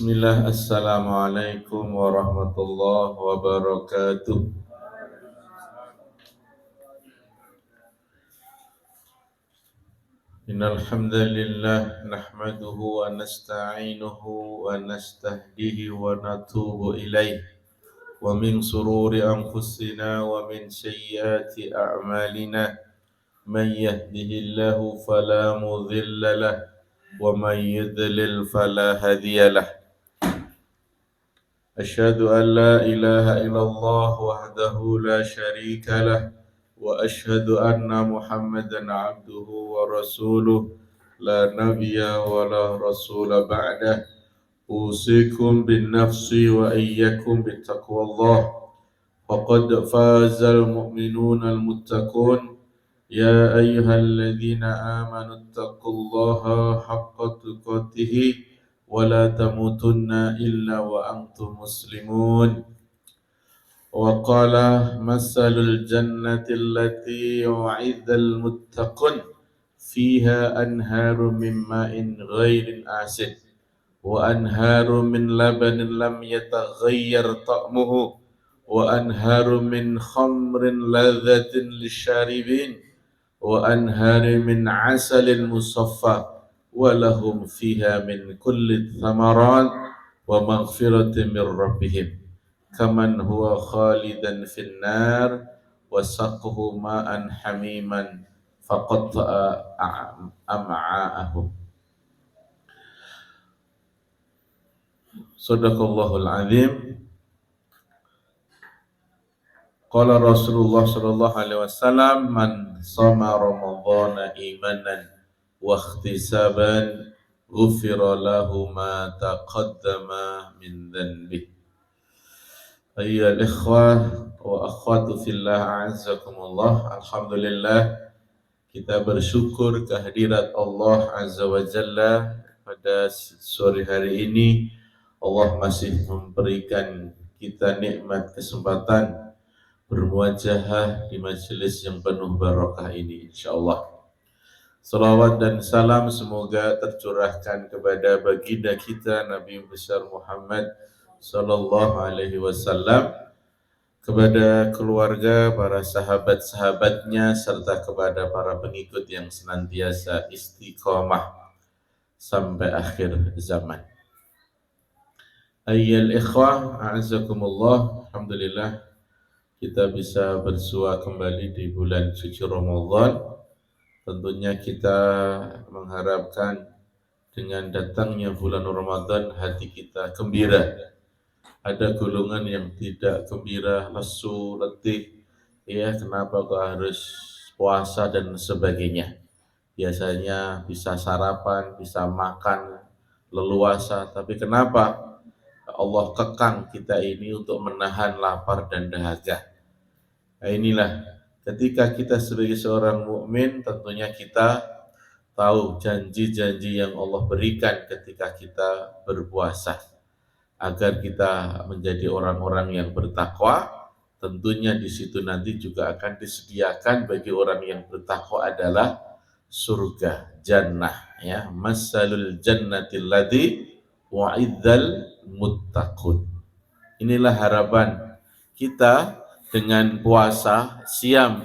Bismillah, Assalamualaikum warahmatullahi wabarakatuh. Innal hamdalillah nahmaduhu wa nasta'inuhu wa nastahdihi wa natubu ilaih wa min sururi anfusina wa min sayyiati a'malina man yahdihillahu fala mudilla lah wa man yudlil fala hadiya lah. أشهد أن لا إله إلا الله وحده لا شريك له وأشهد أن محمدا عبده ورسوله لا نبي ولا رسول بعده أوصيكم بالنفس وإياكم بتقوى الله فقد فاز المؤمنون المتقون يا أيها الذين آمنوا اتقوا الله حق تقاته ولا تموتن إلا وأنتم مسلمون وقال مثل الجنة التي وعد المتقون فيها أنهار من ماء غير آسن وأنهار من لبن لم يتغير طعمه وأنهار من خمر لذة للشاربين وأنهار من عسل مصفى ولهم فيها من كل الثمرات ومغفرة من ربهم كمن هو خالدا في النار وسقه ماء حميما فقطع أمعاءهم. Sadaqallahul azim. Qala Rasulullah sallallahu alaihi wasallam, man shoma ramadhana imanan wa ihtisaban ghufira lahu ma taqaddama min dhanbi. Ayyuhal ikhwah wa akhwatu fillah a'azzakumullah. Alhamdulillah kita bersyukur kehadirat Allah azza wa jalla pada sore hari ini. Allah masih memberikan kita nikmat kesempatan bermuajahah di majelis yang penuh barakah ini, insyaallah. Salawat dan salam semoga tercurahkan kepada baginda kita Nabi besar Muhammad sallallahu alaihi wasallam, kepada keluarga, para sahabat-sahabatnya, serta kepada para pengikut yang senantiasa istiqamah sampai akhir zaman. Ayyuhal ikhwah, a'azzakumullah. Alhamdulillah kita bisa bersua kembali di bulan suci Ramadan. Tentunya kita mengharapkan dengan datangnya bulan Ramadan hati kita gembira. Ada golongan yang tidak gembira, lesu, letih. Ya, kenapa kok harus puasa dan sebagainya. Biasanya bisa sarapan, bisa makan leluasa, tapi kenapa Allah kekang kita ini untuk menahan lapar dan dahaga? Nah, inilah ketika kita sebagai seorang mukmin, tentunya kita tahu janji-janji yang Allah berikan ketika kita berpuasa, agar kita menjadi orang-orang yang bertakwa. Tentunya di situ nanti juga akan disediakan bagi orang yang bertakwa adalah surga, jannah, ya. Masalul jannatil ladzi wa'idzal muttaqun. Inilah harapan kita dengan puasa siam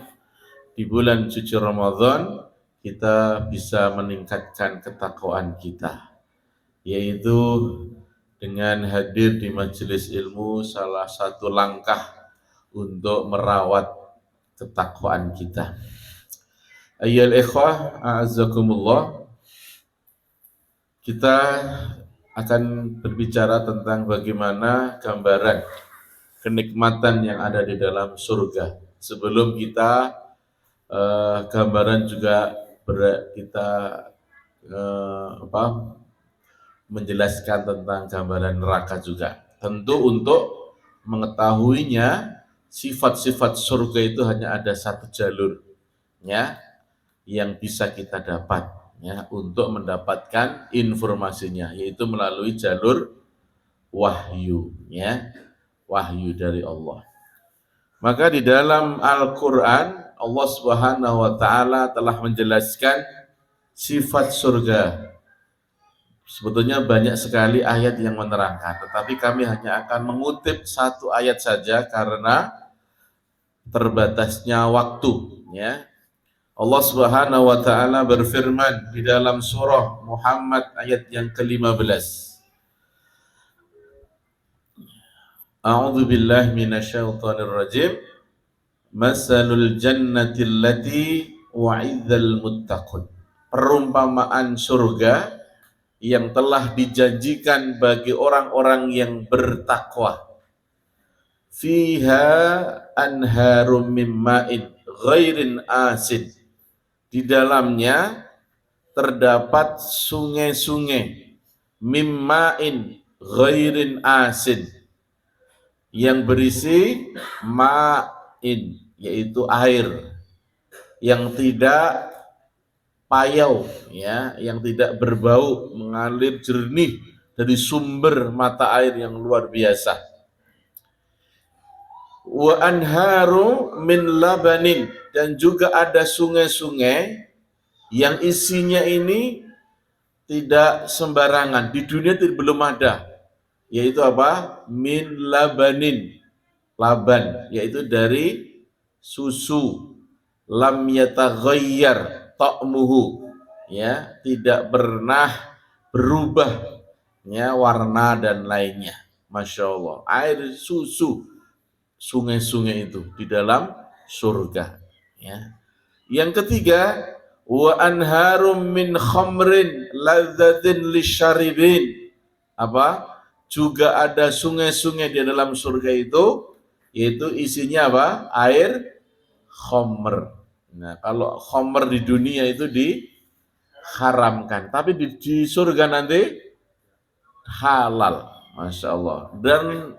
di bulan suci Ramadan. Kita bisa meningkatkan ketakwaan kita, yaitu dengan hadir di majelis ilmu, salah satu langkah untuk merawat ketakwaan kita. Ayyuhal ikhwah, a'azzakumullah. Kita akan berbicara tentang bagaimana gambaran kenikmatan yang ada di dalam surga. Sebelum kita gambaran juga kita menjelaskan tentang gambaran neraka juga. Tentu untuk mengetahuinya, sifat-sifat surga itu hanya ada satu jalur, ya, yang bisa kita dapat, ya, untuk mendapatkan informasinya, yaitu melalui jalur wahyu, ya, wahyu dari Allah. Maka di dalam Al-Quran Allah Subhanahu wa Ta'ala telah menjelaskan sifat surga Sebetulnya banyak sekali ayat yang menerangkan, tetapi kami hanya akan mengutip satu ayat saja karena terbatasnya waktu, ya. Allah Subhanahu wa taala berfirman di dalam surah Muhammad ayat yang ke-15. A'udzu billahi minasyaitonir rajim. Masalul jannati allati wa'idzal muttaqun. Perumpamaan surga yang telah dijanjikan bagi orang-orang yang bertakwa. Fiha anharum min ma'in ghairin asin. Di dalamnya terdapat sungai-sungai mimma'in ghairin asin yang berisi ma'in, yaitu air yang tidak payau, ya, yang tidak berbau, mengalir jernih dari sumber mata air yang luar biasa. Wa anharu min labanin, dan juga ada sungai-sungai yang isinya ini tidak sembarangan, di dunia belum ada, yaitu apa? Min labanin, laban, yaitu dari susu, lam yataghayyar ta'muhu, ya, tidak pernah berubah, ya, warna dan lainnya. Masya Allah, air susu, sungai-sungai itu di dalam surga, ya. Yang ketiga, wa anharum min khamrin ladzatin lisyaribin. Apa? Juga ada sungai-sungai di dalam surga itu, yaitu isinya apa? Air khamr. Nah, kalau khamr di dunia itu diharamkan, tapi di surga nanti halal. Masya Allah. Dan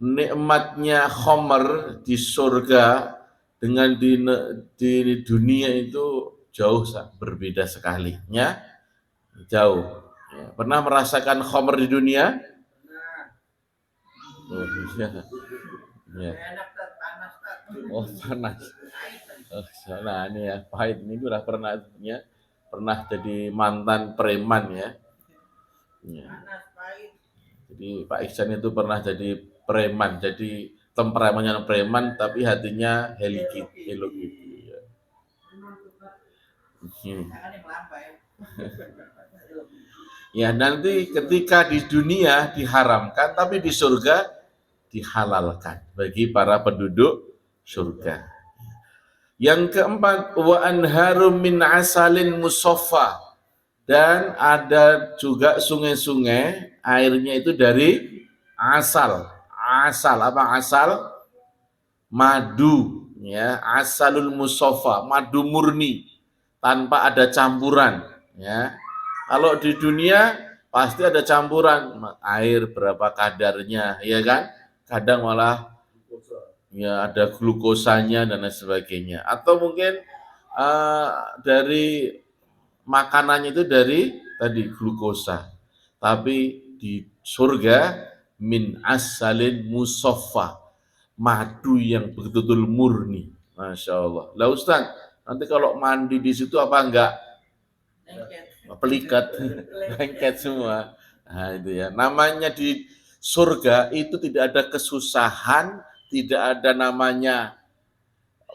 nikmatnya khamr di surga dengan di dunia itu jauh berbeda sekali, ya, jauh. Ya. Pernah merasakan khamr di dunia? Oh, ya. Oh, panas. Oh, salah ini ya, pahit. Ini udah pernah, ya, pernah jadi mantan preman, ya. Ya. Jadi Pak Iksan itu pernah jadi preman, jadi temperamentnya preman tapi hatinya Hello Kitty. Ya. Ya, nanti ketika di dunia diharamkan, tapi di surga dihalalkan bagi para penduduk surga. Yang keempat, wa anharum min asalin musaffa, dan ada juga sungai-sungai airnya itu dari asal. Asal apa? Asal madu, ya, asalul musaffa, madu murni tanpa ada campuran, ya. Kalau di dunia pasti ada campuran, air berapa kadarnya, ya kan? Kadang malah ya ada glukosanya dan lain sebagainya. Atau mungkin dari makanannya itu dari tadi glukosa. Tapi di surga min asalin musaffa, madu yang betul-betul murni. Masya Allah. Lah Ustaz, nanti kalau mandi di situ apa enggak? Pelikat, lengket semua. Nah, itu ya. Namanya di surga itu tidak ada kesusahan, tidak ada namanya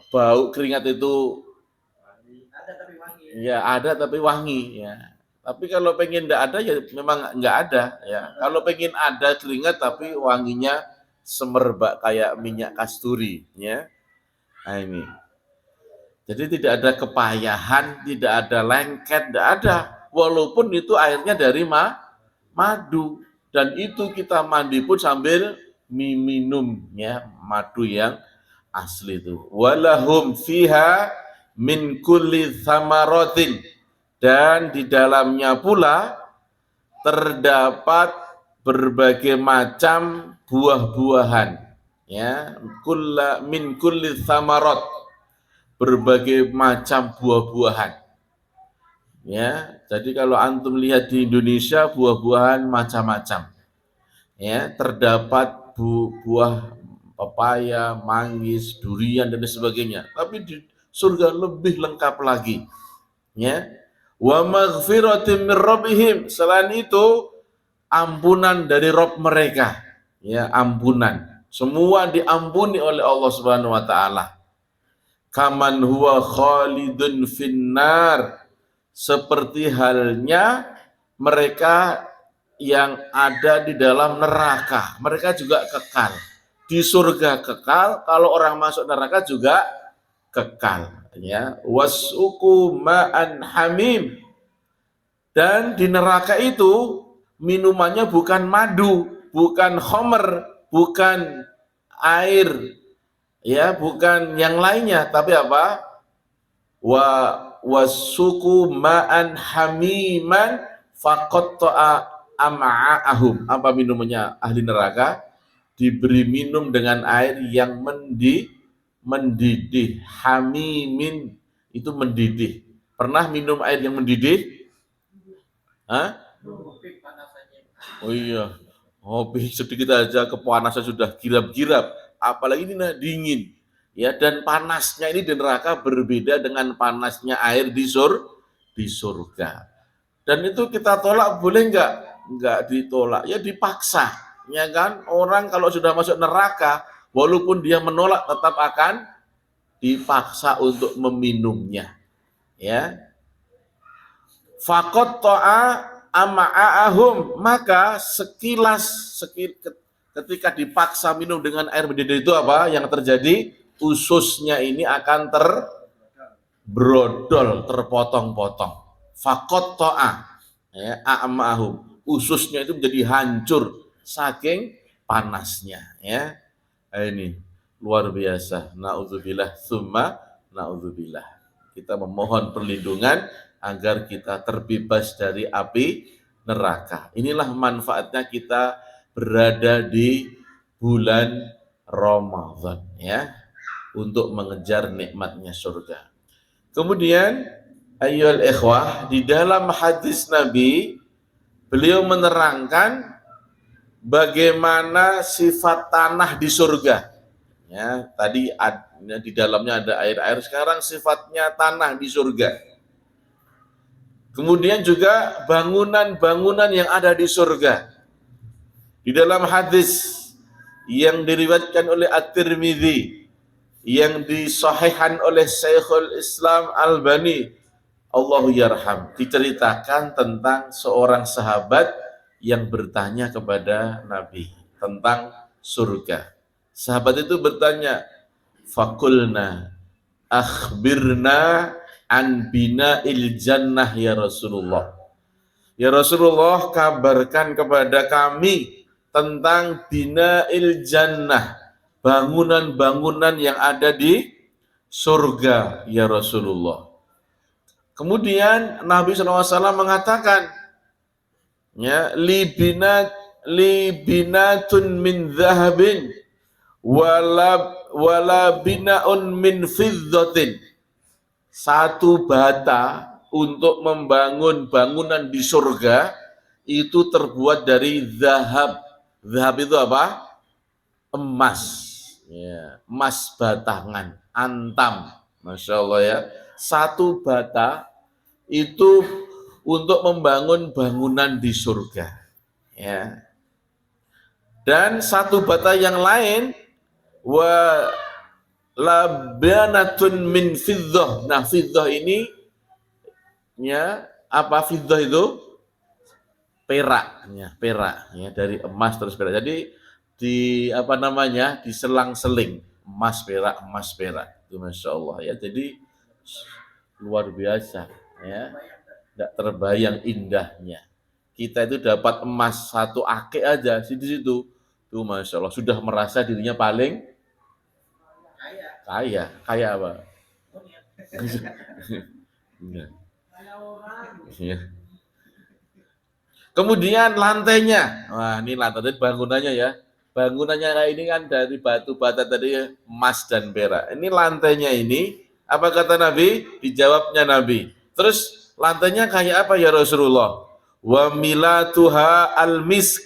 bau keringat itu. Ya ada tapi wangi, ya. Tapi kalau pengen enggak ada ya memang enggak ada, ya. Kalau pengen ada keringat tapi wanginya semerbak kayak minyak kasturi, ya. Nah ini. Jadi tidak ada kepayahan, tidak ada lengket, tidak ada. Walaupun itu airnya dari madu, dan itu kita mandi pun sambil minum, ya, madu yang asli itu. Walahum fiha min kulli thamaratin, dan di dalamnya pula terdapat berbagai macam buah-buahan, ya, min kulli thamarat, berbagai macam buah-buahan, ya. Jadi kalau antum lihat di Indonesia buah-buahan macam-macam, ya, terdapat buah pepaya, manggis, durian dan sebagainya. Tapi di surga lebih lengkap lagi, ya. Wa maghfiratin min rabbihim. Selain itu ampunan dari Rabb mereka. Ya, ampunan. Semua diampuni oleh Allah Subhanahu wa taala. Kaman huwa khalidun finnar. Seperti halnya mereka yang ada di dalam neraka. Mereka juga kekal. Di surga kekal, kalau orang masuk neraka juga kekal. Ya, wasuku ma'an hamim. Dan di neraka itu minumannya bukan madu, bukan khomer, bukan air, ya, bukan yang lainnya, tapi apa? Wasuku ma'an hamiman faqatta'a am'a'ahum. Apa minumannya ahli neraka? Diberi minum dengan air yang mendidih. Hamimin itu mendidih. Pernah minum air yang mendidih? Hah? Oh iya, ngopi sedikit aja kepanasan sudah girap-girap, apalagi ini dingin. Ya, dan panasnya ini di neraka berbeda dengan panasnya air di surga. Dan itu kita tolak boleh enggak? Enggak ditolak, ya dipaksa. Ya kan? Orang kalau sudah masuk neraka, walaupun dia menolak tetap akan dipaksa untuk meminumnya. Ya. Faqat ta'a ama'ahum, maka sekilas ketika dipaksa minum dengan air mendidih itu apa yang terjadi? Ususnya ini akan terbrodol, terpotong-potong. Faqat ta'a, ya, ama'ahum, ususnya itu menjadi hancur saking panasnya, ya. Ini luar biasa. Na'udzubillah summa na'udzubillah. Kita memohon perlindungan agar kita terbebas dari api neraka. Inilah manfaatnya kita berada di bulan Ramadan, ya, untuk mengejar nikmatnya surga. Kemudian ayyuhal ikhwah, di dalam hadis Nabi beliau menerangkan bagaimana sifat tanah di surga. Ya, tadi di dalamnya ada air-air, sekarang sifatnya tanah di surga. Kemudian juga bangunan-bangunan yang ada di surga. Di dalam hadis yang diriwayatkan oleh At-Tirmidzi, yang disahihkan oleh Syekhul Islam Albani, Allahu yarham, diceritakan tentang seorang sahabat yang bertanya kepada Nabi tentang surga. Sahabat itu bertanya, fakulna akhbirna an bina'il jannah ya Rasulullah. Ya Rasulullah, kabarkan kepada kami tentang bina'il jannah, bangunan-bangunan yang ada di surga ya Rasulullah. Kemudian Nabi SAW mengatakan, ya, libinatun min zahabin wala binaun min fiddatin. Satu bata untuk membangun bangunan di surga itu terbuat dari zahab. Zahab itu apa? Emas. Ya, emas batangan, antam. Masya Allah, ya. Satu bata itu untuk membangun bangunan di surga. Ya. Dan satu bata yang lain, wa labanatun min fiddah. Nah, fiddah ini, ya, apa fiddah itu? Perak, ya, perak, ya, dari emas terus perak. Jadi diselang-seling emas perak itu, Masya Allah, ya. Jadi luar biasa, ya, tidak terbayang indahnya. Kita itu dapat emas satu ake aja di situ, tuh Masya Allah, sudah merasa dirinya paling kaya apa? Kemudian lantainya, wah, ini lantai bangunannya, ya. Bangunannya kayak ini kan dari batu bata tadi, emas dan perak. Ini lantainya ini, apa kata Nabi? Dijawabnya Nabi. Terus lantainya kayak apa ya Rasulullah? Wa milatuha al-misk.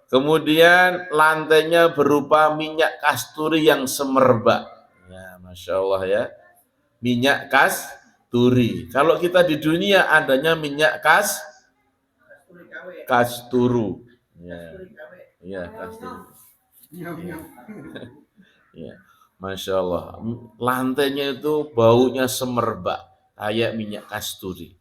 Kemudian lantainya berupa minyak kasturi yang semerbak. Ya, Masya Allah, ya. Minyak Turi. Kalau kita di dunia adanya minyak kasturu. Ya, ya kasturu. Ya. Ya. Masya Allah. Lantainya itu baunya semerbak kayak minyak kasturi.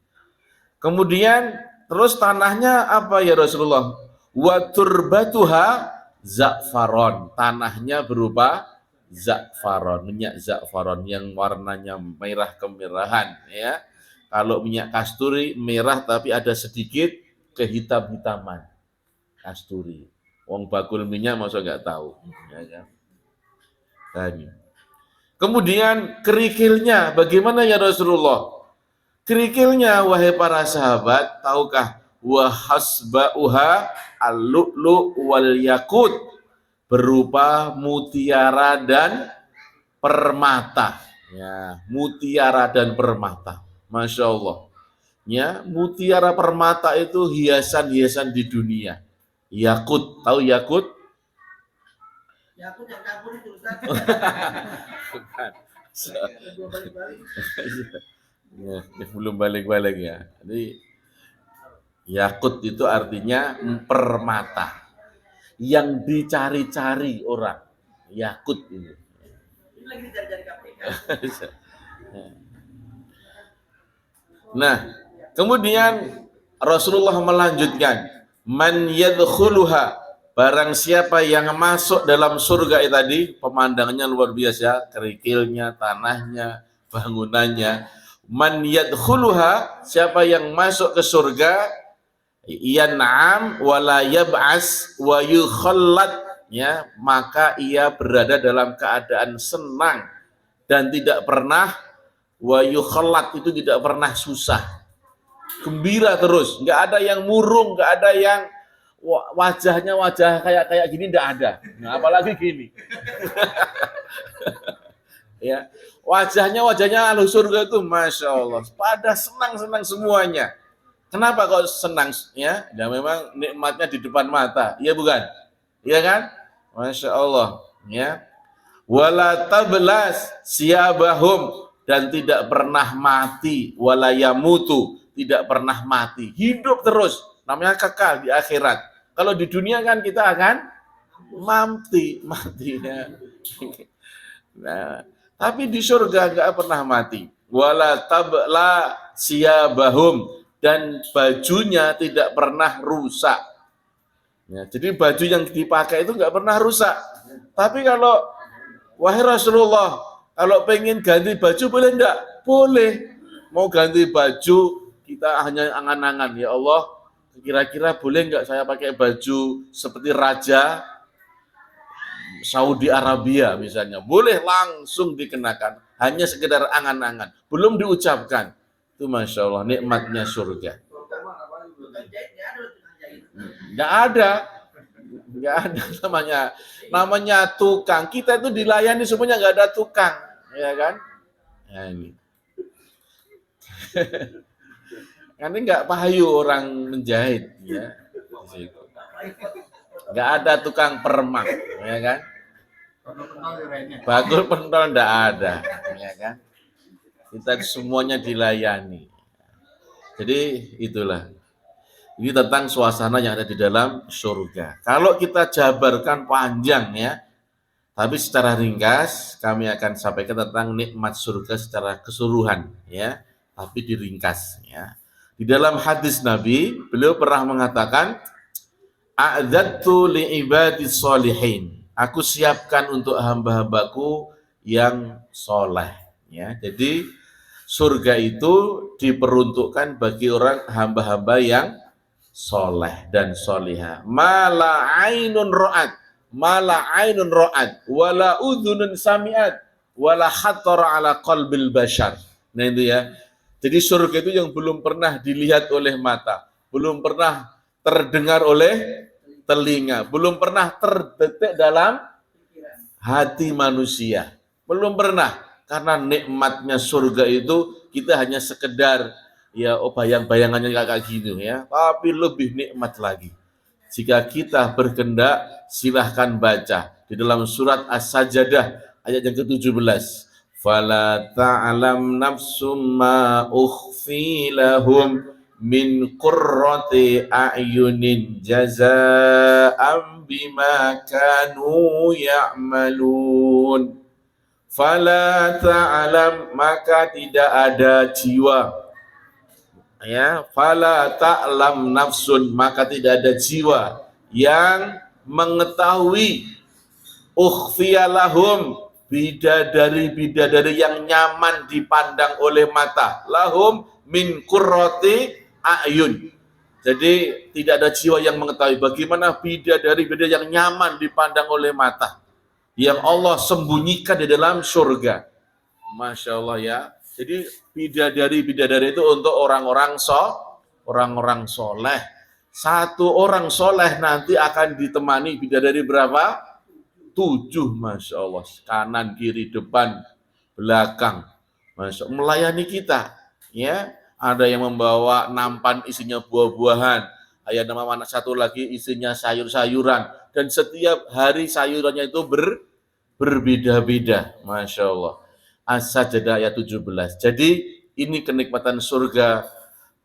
Kemudian terus tanahnya apa ya Rasulullah? Wa turbatuha za'faron. Tanahnya berupa za'faron, minyak za'faron yang warnanya merah kemerahan ya. Kalau minyak kasturi merah tapi ada sedikit kehitam-hitaman. Kasturi. Wong bakul minyak masa nggak tahu, ya kan? Tadi. Kemudian kerikilnya bagaimana ya Rasulullah? Kerikilnya wahai para sahabat, tahukah wahasba'uha al-lu'lu wal yakut, berupa mutiara dan permata. Ya, mutiara dan permata. Masya Allah. Ya, mutiara permata itu hiasan-hiasan di dunia. Yakut, tahu yakut? Yakut yang kabur itu Ustaz. Bukan. Ya, belum balik-balik ya. Jadi yakut itu artinya permata yang dicari-cari orang. Yakut ini. Ini lagi dicari-cari KPK. Nah, kemudian Rasulullah melanjutkan, man yadkhuluha, barang siapa yang masuk dalam surga itu tadi, pemandangannya luar biasa, kerikilnya, tanahnya, bangunannya. Man yadkhuluha, siapa yang masuk ke surga, yan'am wala yab'as wa yukhallad, ya, maka ia berada dalam keadaan senang dan tidak pernah, wa yukhallad itu tidak pernah susah, gembira terus, nggak ada yang murung, nggak ada yang wajahnya wajah kayak gini, nggak ada. Nah, apalagi gini. Ya, wajahnya ahli surga itu Masya Allah pada senang semuanya. Kenapa kok senang? Ya, dan memang nikmatnya di depan mata, iya bukan? Iya kan? Masya Allah. Ya, wala tablas siyabahum, dan tidak pernah mati, wala yamutu, tidak pernah mati, hidup terus, namanya kekal di akhirat. Kalau di dunia kan kita akan mati ya. Nah, tapi di surga enggak pernah mati. Wala tabla siyabahum, dan bajunya tidak pernah rusak. Ya, jadi baju yang dipakai itu enggak pernah rusak. Tapi kalau wahai Rasulullah, kalau pengen ganti baju boleh enggak? Boleh. Mau ganti baju kita hanya angan-angan, ya Allah, kira-kira boleh enggak saya pakai baju seperti raja Saudi Arabia misalnya? Boleh, langsung dikenakan. Hanya sekedar angan-angan, belum diucapkan. Itu Masya Allah, nikmatnya surga. Enggak ada namanya tukang. Kita itu dilayani semuanya, enggak ada tukang, ya kan? Nah, ini. Karena enggak pahayu orang menjahit, ya. Enggak ada tukang permak, ya kan? Bagul pentol enggak ada, ya kan? Kita semuanya dilayani. Jadi itulah. Ini tentang suasana yang ada di dalam surga. Kalau kita jabarkan panjang ya, tapi secara ringkas kami akan sampaikan tentang nikmat surga secara keseluruhan ya, tapi diringkas ya. Di dalam hadis Nabi, beliau pernah mengatakan, a'dzattu li ibadis sholihin. Aku siapkan untuk hamba-hambaku yang soleh ya. Jadi surga itu diperuntukkan bagi orang hamba-hamba yang soleh dan solihah. Mala ainun ro'at, wala udhunun sami'at, wala khatara ala qalbil bashar. Nah itu ya. Jadi surga itu yang belum pernah dilihat oleh mata, belum pernah terdengar oleh telinga, belum pernah terdetik dalam hati manusia. Belum pernah. Karena nikmatnya surga itu kita hanya sekedar ya bayang-bayangannya kayak gitu ya, tapi lebih nikmat lagi. Jika kita berkehendak, silahkan baca di dalam surat As-Sajdah ayat yang ke-17. Fala ta'lam nafsum ma ukhfi lahum min qurrati a'yunin jazaa'an bima kanu ya'malun. Fala ta'lam, maka tidak ada jiwa, ya, fala ta'lam nafsun, maka tidak ada jiwa yang mengetahui ukhfiyalahum, bidadari-bidadari yang nyaman dipandang oleh mata, lahum min qurrati a'yun. Jadi tidak ada jiwa yang mengetahui bagaimana bidadari-bidadari yang nyaman dipandang oleh mata, yang Allah sembunyikan di dalam surga. Masya Allah ya. Jadi bidadari-bidadari itu untuk orang-orang soleh. Satu orang soleh nanti akan ditemani bidadari berapa? 7, Masya Allah. Kanan, kiri, depan, belakang. Masya Allah. Melayani kita. Ya, ada yang membawa nampan isinya buah-buahan. Ada nama satu lagi isinya sayur-sayuran. Dan setiap hari sayurannya itu berbeda-beda. Masya Allah. As-Sajdah ayat 17. Jadi ini kenikmatan surga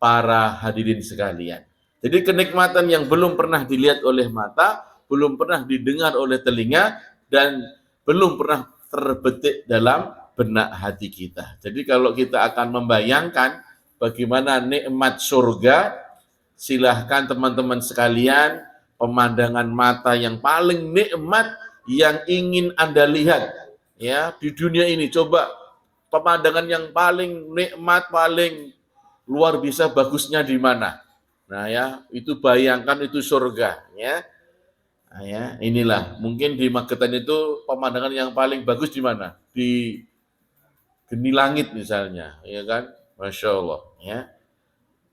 para hadirin sekalian. Jadi kenikmatan yang belum pernah dilihat oleh mata, belum pernah didengar oleh telinga, dan belum pernah terbetik dalam benak hati kita. Jadi kalau kita akan membayangkan bagaimana nikmat surga, silahkan teman-teman sekalian, pemandangan mata yang paling nikmat yang ingin Anda lihat ya di dunia ini, coba pemandangan yang paling nikmat, paling luar biasa bagusnya di mana? Nah ya, itu bayangkan itu surga ya. Nah, ya, inilah mungkin di Magetan itu pemandangan yang paling bagus di mana? Di Geni Langit misalnya, ya kan? Masya Allah ya.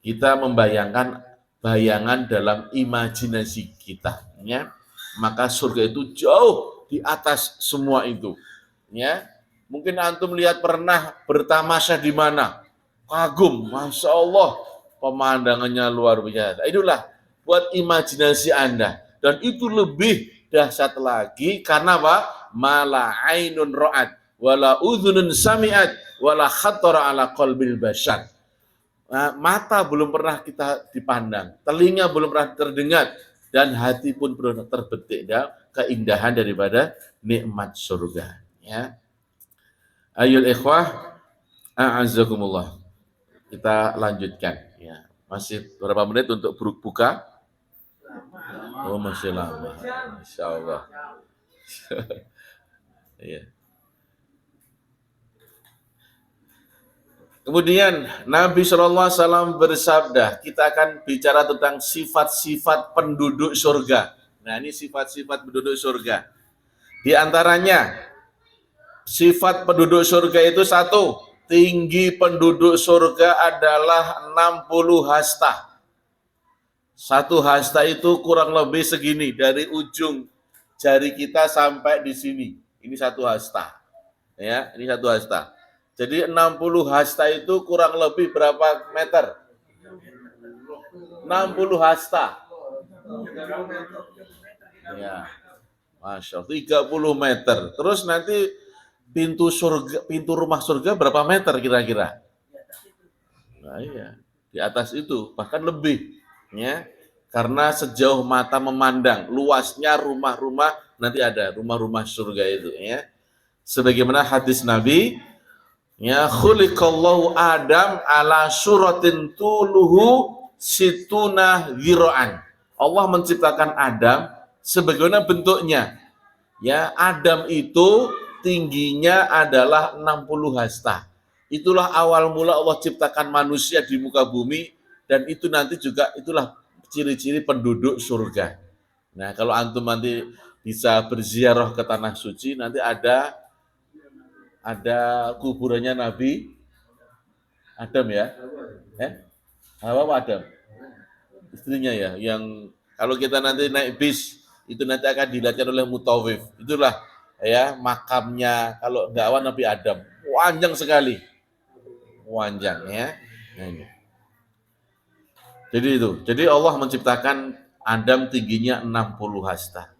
Kita membayangkan bayangan dalam imajinasi kita ya. Maka surga itu jauh di atas semua itu. Ya, mungkin antum lihat pernah bertamasya di mana, kagum, masya Allah, pemandangannya luar biasa. Itulah buat imajinasi Anda, dan itu lebih dahsyat lagi karena apa? Mala ainun ra'at, wala udhunun sami'at, wala khattara ala qalbil bashar. Nah, mata belum pernah kita dipandang, telinga belum pernah terdengar, dan hati pun belum terbetik keindahan daripada nikmat surga. Ya. Ayul ikhwah, a'azzakumullah. Kita lanjutkan ya. Masih berapa menit untuk buka? Oh, masih lama. Insyaallah. Ya. Kemudian Nabi SAW bersabda, kita akan bicara tentang sifat-sifat penduduk surga. Nah, ini sifat-sifat penduduk surga. Di antaranya sifat penduduk surga itu satu, tinggi penduduk surga adalah 60 hasta. Satu hasta itu kurang lebih segini, dari ujung jari kita sampai di sini. Ini satu hasta. Ya, ini satu hasta. Jadi 60 hasta itu kurang lebih berapa meter? 60 hasta. Ya. Masya Allah, 30 meter. Terus nanti pintu surga, pintu rumah surga berapa meter kira-kira? Nah iya, di atas itu, bahkan lebih. Ya. Karena sejauh mata memandang, luasnya rumah-rumah, nanti ada rumah-rumah surga itu. Ya. Sebagaimana hadis Nabi, ya, khuliqallahu Adam ala suratin tuluhu situna dhira'an. Allah menciptakan Adam sebagaimana bentuknya. Ya, Adam itu tingginya adalah 60 hasta. Itulah awal mula Allah ciptakan manusia di muka bumi, dan itu nanti juga itulah ciri-ciri penduduk surga. Nah, kalau antum nanti bisa berziarah ke tanah suci, nanti ada kuburannya Nabi Adam ya. Hawa Adam. Istrinya ya, yang kalau kita nanti naik bis itu nanti akan dilihatkan oleh mutawif. Itulah ya makamnya kalau dakwah Nabi Adam. Panjang sekali. Panjang ya. Nah, ini. Jadi itu. Jadi Allah menciptakan Adam tingginya 60 hasta.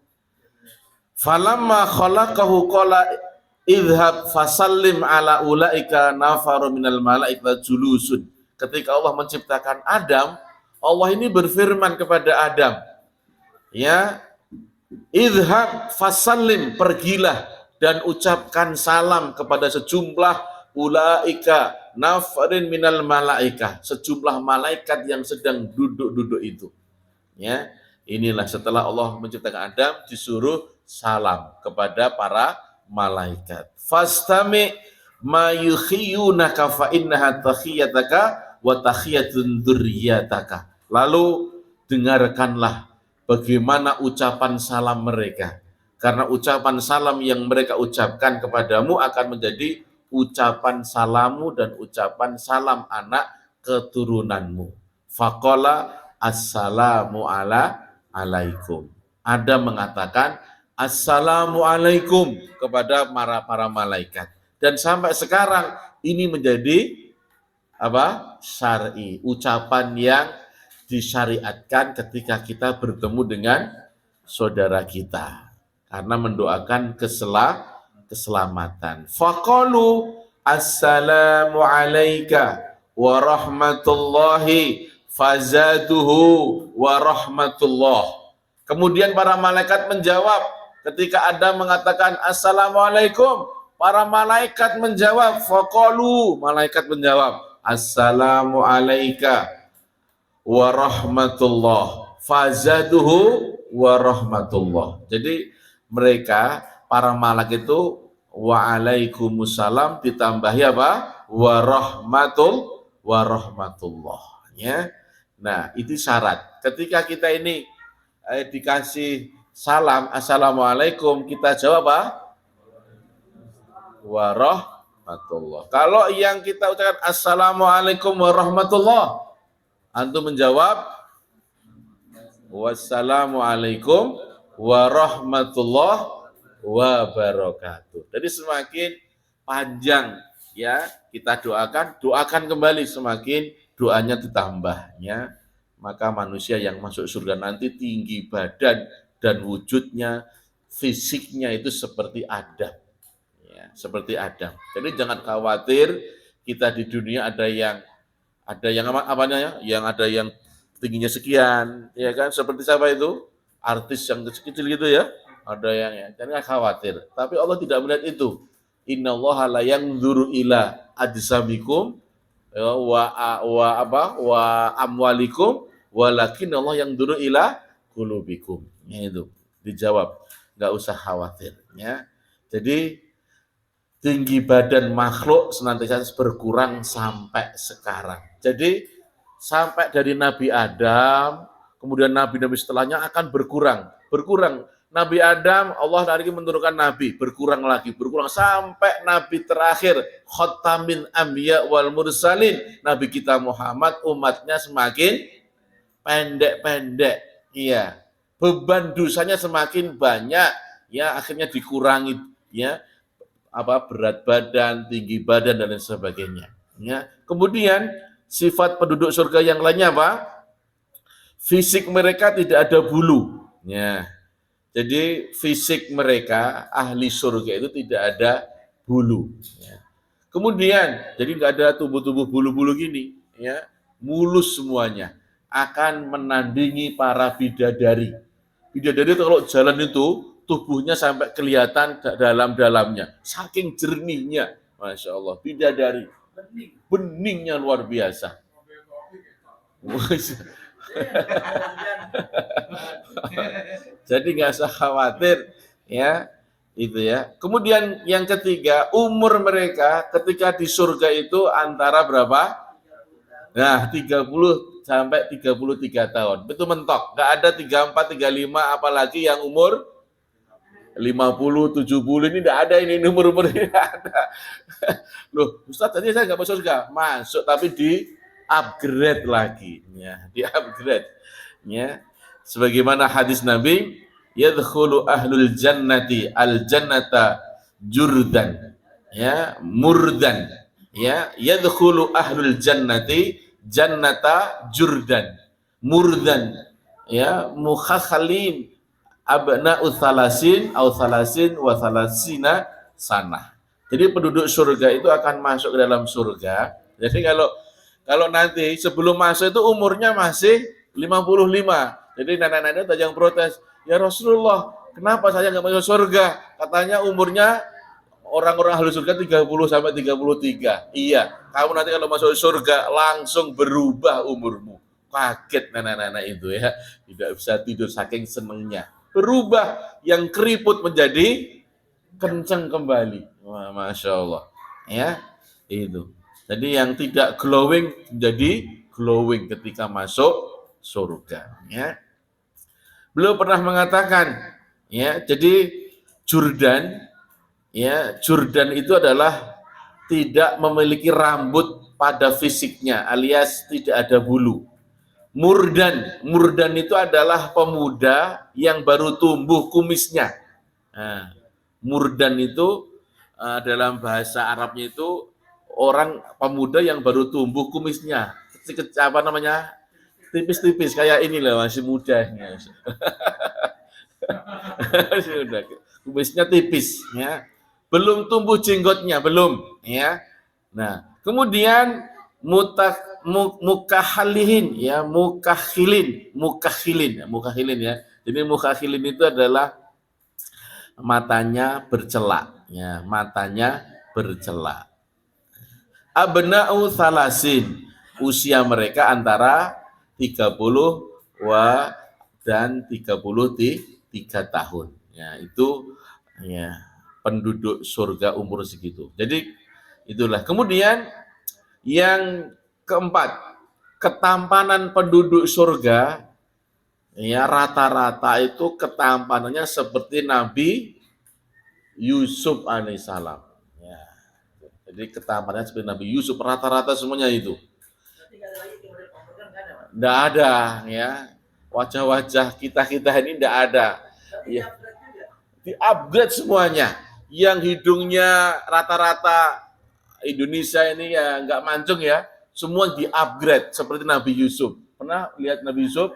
Falamma khalaqahu qala idhab fasallim ala ulaika nafaru minal malaika julusun. Ketika Allah menciptakan Adam, Allah ini berfirman kepada Adam, ya, idhab fasallim, pergilah dan ucapkan salam kepada sejumlah ulaika nafarin minal malaika, sejumlah malaikat yang sedang duduk-duduk itu. Ya, inilah setelah Allah menciptakan Adam, disuruh salam kepada para malaikat. Fastami ma yukhiyunaka fa innaha takhiyataka wa takhiyatun dzurriyyataka. Lalu dengarkanlah bagaimana ucapan salam mereka. Karena ucapan salam yang mereka ucapkan kepadamu akan menjadi ucapan salamu dan ucapan salam anak keturunanmu. Faqala assalamu alaikum. Adam mengatakan assalamu alaikum kepada para malaikat. Dan sampai sekarang ini menjadi apa? Syar'i, ucapan yang disyariatkan ketika kita bertemu dengan saudara kita karena mendoakan keselamatan. Faqalu assalamu alayka wa rahmatullahi fazaduhu wa rahmatullah. Kemudian para malaikat menjawab ketika Adam mengatakan assalamualaikum, para malaikat menjawab, faqalu, malaikat menjawab assalamu alayka wa rahmatullah fazaduhu wa rahmatullah. Jadi mereka para malaikat itu wa alaikumussalam ditambahi apa? Wa rahmatullah, ya. Nah, itu syarat. Ketika kita ini dikasih salam assalamualaikum, kita jawab apa? Wa rahmatullah. Kalau yang kita ucapkan assalamualaikum warahmatullah, antum menjawab wassalamualaikum warahmatullahi wabarakatuh. Jadi semakin panjang ya kita doakan kembali, semakin doanya ditambahnya, maka manusia yang masuk surga nanti tinggi badan dan wujudnya, fisiknya itu seperti Adam. Ya, seperti Adam. Jadi jangan khawatir kita di dunia ada yang yang ada yang tingginya sekian, ya kan? Seperti siapa itu? Artis yang kecil-kecil gitu ya. Ada yang ya, jangan khawatir. Tapi Allah tidak melihat itu. Innallaha la yanzuru ila ajsamikum wa amwalikum walakin Allah yanzuru ila qulubikum. Ya itu. Dijawab. Enggak usah khawatir, ya. Jadi tinggi badan makhluk senantiasa berkurang sampai sekarang. Jadi sampai dari Nabi Adam, kemudian nabi-nabi setelahnya akan berkurang. Nabi Adam, Allah lagi menurunkan nabi, berkurang sampai nabi terakhir, khatamin anbiya wal mursalin, nabi kita Muhammad, umatnya semakin pendek-pendek. Iya. Beban dosanya semakin banyak, ya akhirnya dikurangi, ya. Berat badan, tinggi badan dan lain sebagainya. Ya. Kemudian sifat penduduk surga yang lainnya apa? Fisik mereka tidak ada bulu. Ya. Jadi fisik mereka ahli surga itu tidak ada bulu. Ya. Kemudian jadi nggak ada tubuh-tubuh bulu-bulu gini. Ya. Mulus semuanya. Akan menandingi para bidadari. Bidadari itu kalau jalan itu tubuhnya sampai kelihatan dalam-dalamnya. Saking jernihnya. Masya Allah. Bidadari. Beningnya luar biasa. Jadi nggak usah khawatir. Ya, itu ya. Kemudian yang ketiga, umur mereka ketika di surga itu antara berapa? Nah, 30 sampai 33 tahun. Itu mentok. Nggak ada 34, 35, apalagi yang umur 50, 70, ini tidak ada, ini umur-umur ini tidak ada. Loh, Ustaz tadi saya nggak masuk surga. Masuk, tapi di upgrade lagi. Ya, di upgrade. Ya. Sebagaimana hadis Nabi, yadkhulu ahlul jannati al-jannata jurdan. Ya, murdan. Ya, yadkhulu ahlul jannati jannata jurdan. Murdan. Ya, mukhakhalin abna'u thalasin au thalasin wa thalasina sana. Jadi penduduk surga itu akan masuk ke dalam surga. Jadi kalau nanti sebelum masuk itu umurnya masih 55. Jadi nenek-nenek ada yang protes, ya Rasulullah, kenapa saya nggak masuk surga? Katanya umurnya orang-orang ahli surga 30 sampai 33. Iya, kamu nanti kalau masuk surga langsung berubah umurmu. Kaget nenek-nenek itu ya, tidak bisa tidur saking senengnya. Berubah yang keriput menjadi kencang kembali. Wah, Masya Allah. Ya, itu. Jadi yang tidak glowing menjadi glowing ketika masuk surga. Ya. Beliau pernah mengatakan, ya, jadi Jordan itu adalah tidak memiliki rambut pada fisiknya, alias tidak ada bulu. Murdan itu adalah pemuda yang baru tumbuh kumisnya. Nah, murdan itu dalam bahasa Arabnya itu orang pemuda yang baru tumbuh kumisnya. Apa namanya? Tipis-tipis kayak ini loh, masih mudanya. Kumisnya tipis ya. Belum tumbuh jenggotnya, belum ya. Nah, kemudian mukahilihin ya, mukahilin ya. Jadi mukahilin itu adalah matanya bercelak ya, matanya bercelak. Abna'u thalasin, usia mereka antara 30 dan 33 tahun. Ya, itu ya penduduk surga umur segitu. Jadi itulah. Kemudian yang keempat, ketampanan penduduk surga ya rata-rata itu ketampanannya seperti Nabi Yusuf alaihissalam. Ya. Jadi ketampanannya seperti Nabi Yusuf, rata-rata semuanya itu. Tidak ada ya, wajah-wajah kita ini tidak ada. Ya. Di-upgrade semuanya. Yang hidungnya rata-rata Indonesia ini ya nggak mancung ya, semua di-upgrade seperti Nabi Yusuf. Pernah lihat Nabi Yusuf?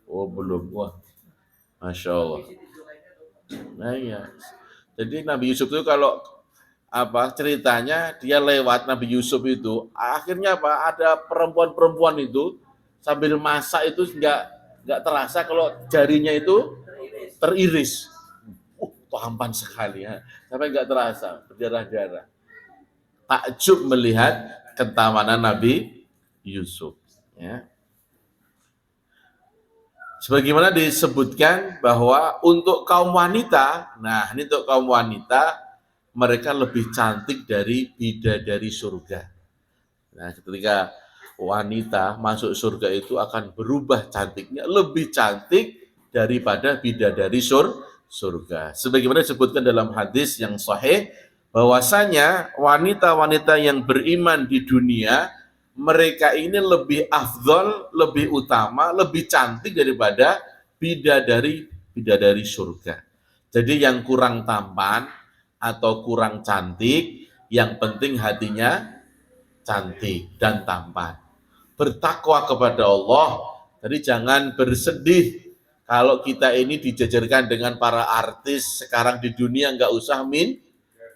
Oh belum, wah, Masya Allah. Nah iya, jadi Nabi Yusuf itu kalau ceritanya dia lewat Nabi Yusuf itu, akhirnya ada perempuan-perempuan itu sambil masak itu nggak terasa kalau jarinya itu teriris. Tampan sekali ya, sampai nggak terasa berdarah-darah. Takjub melihat ketampanan Nabi Yusuf. Ya. Sebagaimana disebutkan bahwa untuk kaum wanita, nah ini untuk kaum wanita, mereka lebih cantik dari bidadari surga. Nah ketika wanita masuk surga itu akan berubah cantiknya, lebih cantik daripada bidadari surga. Sebagaimana disebutkan dalam hadis yang sahih, bahwasanya wanita-wanita yang beriman di dunia, mereka ini lebih afdol, lebih utama, lebih cantik daripada bidadari surga. Jadi yang kurang tampan atau kurang cantik, yang penting hatinya cantik dan tampan. Bertakwa kepada Allah. Jadi jangan bersedih kalau kita ini dijajarkan dengan para artis sekarang di dunia, nggak usah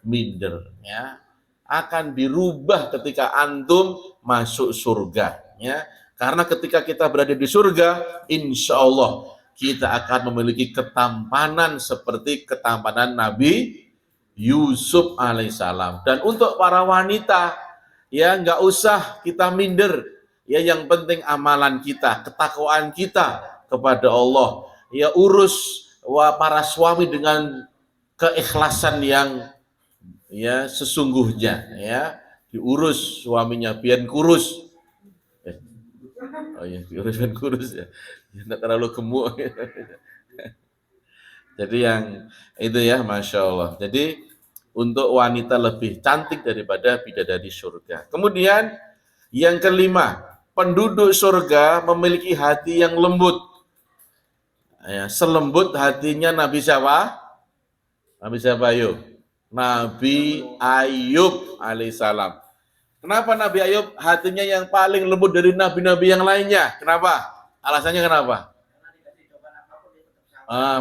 minder ya. Akan dirubah ketika antum masuk surga ya. Karena ketika kita berada di surga, insya Allah kita akan memiliki ketampanan seperti ketampanan Nabi Yusuf alaihissalam. Dan untuk para wanita ya nggak usah kita minder ya, yang penting amalan kita, ketakwaan kita kepada Allah. Ya urus para suami dengan keikhlasan yang ya sesungguhnya ya, diurus suaminya biar kurus. Oh ya, diurus biar kurus ya. Tidak terlalu gemuk. Jadi yang itu ya, Masya Allah. Jadi untuk wanita lebih cantik daripada bidadari surga. Kemudian yang kelima, penduduk surga memiliki hati yang lembut. Ya, selembut hatinya Nabi siapa? Nabi siapa Ayub? Nabi Ayub alaihissalam. Kenapa Nabi Ayub hatinya yang paling lembut dari nabi-nabi yang lainnya? Kenapa? Alasannya kenapa?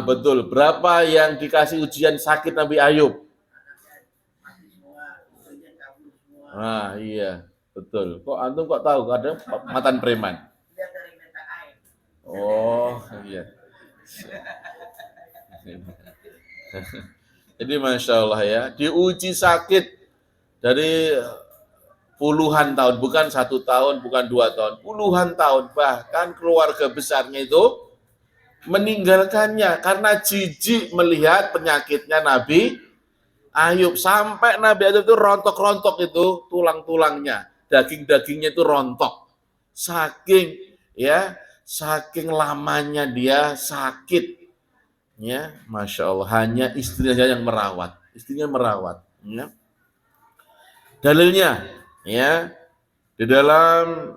Betul. Berapa yang dikasih ujian sakit Nabi Ayub? Nah, iya, betul. Kok antum kok tahu ada mantan preman? Oh, iya. Jadi Masya Allah ya, diuji sakit dari puluhan tahun, bukan 1 tahun, bukan 2 tahun, puluhan tahun, bahkan keluarga besarnya itu meninggalkannya karena jijik melihat penyakitnya Nabi Ayub. Sampai Nabi Ayub itu rontok-rontok itu tulang-tulangnya, daging-dagingnya itu rontok. Saking ya, saking lamanya dia sakit. Ya, Masya Allah, hanya istrinya yang merawat. Istrinya merawat. Ya. Dalilnya, ya, di dalam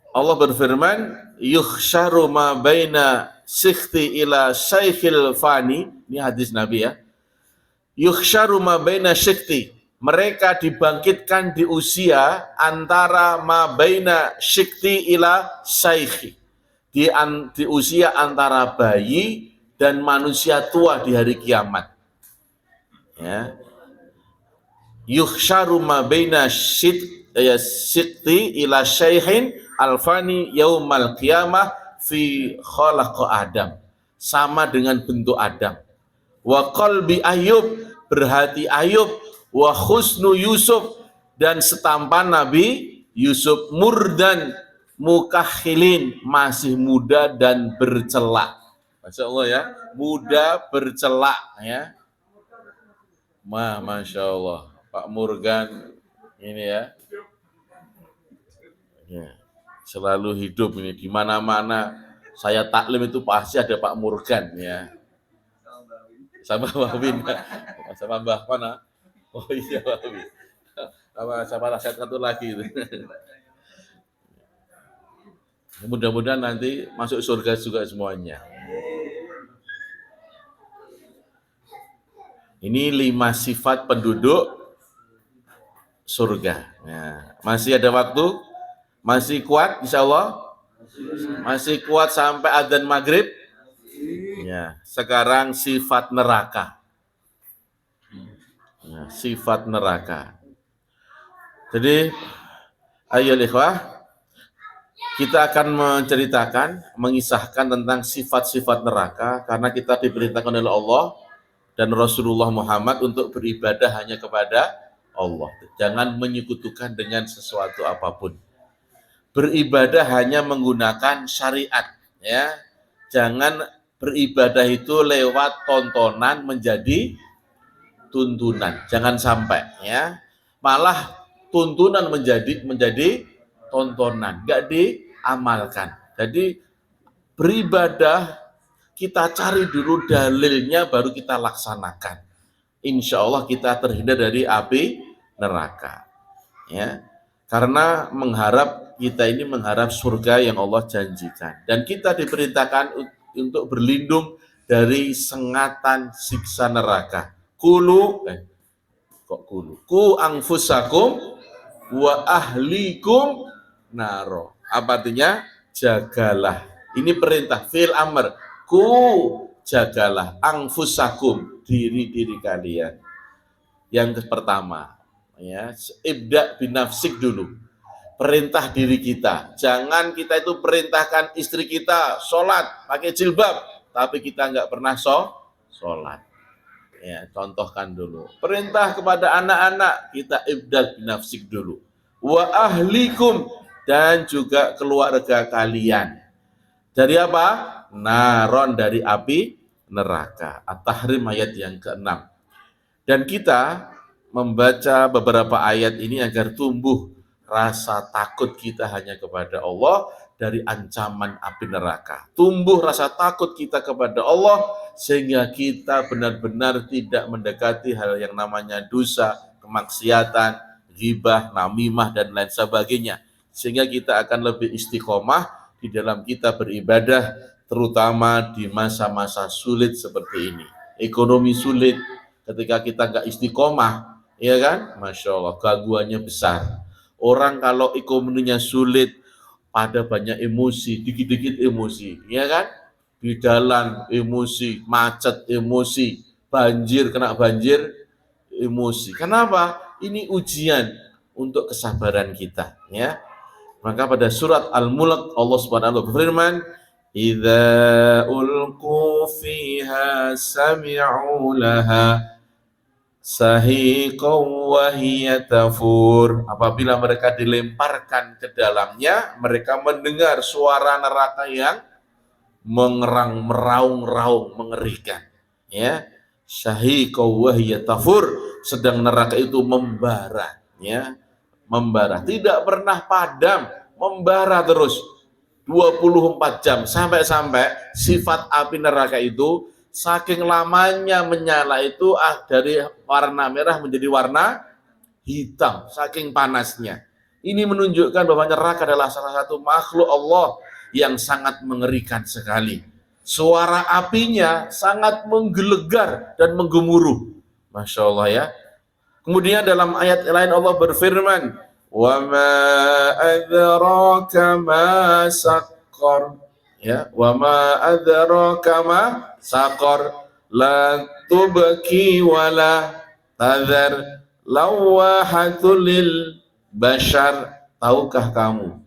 Allah berfirman, yukhsharu ma baina sikhti ila syaikhil fani. Ini hadis Nabi ya. Yukhsharu ma baina syikti. Mereka dibangkitkan di usia antara ma baina syikti ila syaikhi. Di usia antara bayi dan manusia tua di hari kiamat. Ya. Yukhsharu ma baina syikti ila syaikhin alfani yaumal qiyamah fi khalaqa Adam. Sama dengan bentuk Adam. Wa qalbi Ayub, berhati Ayub, wa husnu Yusuf, dan setampan Nabi Yusuf, murdan mukakhilin, masih muda dan bercelak. Masya Allah ya, muda bercelak ya. Masya Allah, Pak Murgan ini ya, selalu hidup ini di mana-mana. Saya taklim itu pasti ada Pak Murgan ya. Sama Mbak Win, sama Mbah mana? Oh iya Mbak Win, sama Rasyad satu lagi itu. Mudah-mudahan nanti masuk surga juga semuanya. Ini 5 sifat penduduk surga. Nah, masih ada waktu? Masih kuat insya Allah? Masih kuat sampai adzan maghrib? Ya, sekarang sifat neraka. Ya, sifat neraka. Jadi, ayo ikhwah, kita akan menceritakan, mengisahkan tentang sifat-sifat neraka karena kita diperintahkan oleh Allah dan Rasulullah Muhammad untuk beribadah hanya kepada Allah. Jangan menyekutukan dengan sesuatu apapun. Beribadah hanya menggunakan syariat, ya. Jangan beribadah itu lewat tontonan menjadi tuntunan. Jangan sampai ya. Malah tuntunan menjadi tontonan, enggak diamalkan. Jadi beribadah kita cari dulu dalilnya baru kita laksanakan. Insya Allah kita terhindar dari api neraka. Ya. Karena kita ini mengharap surga yang Allah janjikan. Dan kita diperintahkan untuk berlindung dari sengatan siksa neraka. Ku anfusakum wa ahlikum naro. Apa artinya? Jagalah. Ini perintah fi'il amr. Jagalah anfusakum, diri-diri kalian. Yang pertama, ya, ibda binafsik dulu. Perintah diri kita. Jangan kita itu perintahkan istri kita sholat pakai jilbab, tapi kita nggak pernah sholat. Ya, contohkan dulu. Perintah kepada anak-anak, kita ibda binafsik dulu. Wa ahlikum, dan juga keluarga kalian. Dari apa? Naron, dari api neraka. At-Tahrim ayat yang ke-6. Dan kita membaca beberapa ayat ini agar tumbuh rasa takut kita hanya kepada Allah dari ancaman api neraka. Tumbuh rasa takut kita kepada Allah sehingga kita benar-benar tidak mendekati hal yang namanya dosa, kemaksiatan, ghibah, namimah, dan lain sebagainya. Sehingga kita akan lebih istiqomah di dalam kita beribadah, terutama di masa-masa sulit seperti ini. Ekonomi sulit, ketika kita nggak istiqomah, ya kan? Masya Allah, gangguannya besar. Orang kalau ekonominya sulit, pada banyak emosi, dikit-dikit emosi, ya kan? Di jalan emosi, macet emosi, banjir, kena banjir emosi. Kenapa? Ini ujian untuk kesabaran kita, ya. Maka pada surat Al-Mulk Allah Subhanahu wa taala berfirman, "Idza ulqu fiha sami'u laha sahiqaw wa hiya tafur." Apabila mereka dilemparkan ke dalamnya, mereka mendengar suara neraka yang mengerang, meraung-raung, mengerikan. Ya, sahiqaw wa hiya tafur, sedang neraka itu membara, ya, membara, tidak pernah padam, membara terus 24 jam, sampai-sampai sifat api neraka itu saking lamanya menyala itu dari warna merah menjadi warna hitam, saking panasnya. Ini menunjukkan bahwa neraka adalah salah satu makhluk Allah yang sangat mengerikan sekali. Suara apinya sangat menggelegar dan menggemuruh. Masya Allah, ya. Kemudian dalam ayat lain Allah berfirman, "Wa ma adraka ma saqar." Ya, "Wa ma adraka ma saqar, la tubki wa la tadhar, lawahatul lil bashar." Tahukah kamu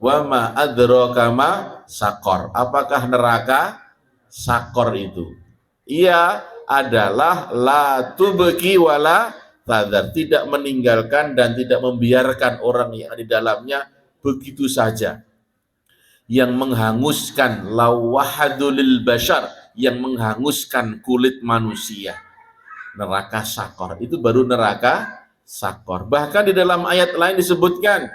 wa ma adraka ma saqar? Apakah neraka sakor itu? Ia adalah la tubki wa la tadhar, tidak meninggalkan dan tidak membiarkan orang yang di dalamnya begitu saja, yang menghanguskan, lawahadulil bashar, yang menghanguskan kulit manusia. Neraka sakor itu baru neraka sakor. Bahkan di dalam ayat lain disebutkan,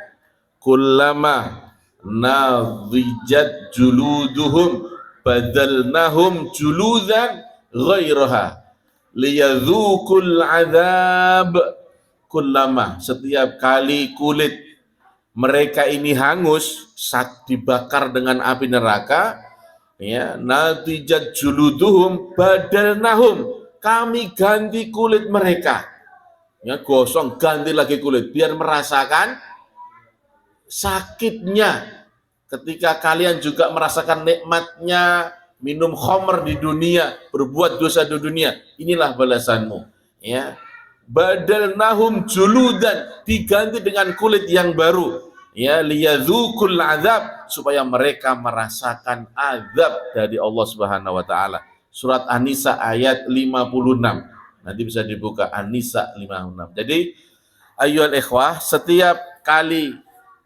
kullama nadhijat juluduhum badalnahum juludan ghairaha liyadhukul azab. Kullama, setiap kali kulit mereka ini hangus saat dibakar dengan api neraka, ya, nadhijat juluduhum badalnahum, kami ganti kulit mereka, ya, gosong, ganti lagi kulit biar merasakan sakitnya. Ketika kalian juga merasakan nikmatnya minum khamr di dunia, berbuat dosa di dunia, inilah balasanmu, ya. Badalnahum juludan, diganti dengan kulit yang baru, ya, liyadzukul azab, supaya mereka merasakan azab dari Allah Subhanahu wa taala. Surat An-Nisa ayat 56. Nanti bisa dibuka An-Nisa 56. Jadi ayyuhal ikhwah, setiap kali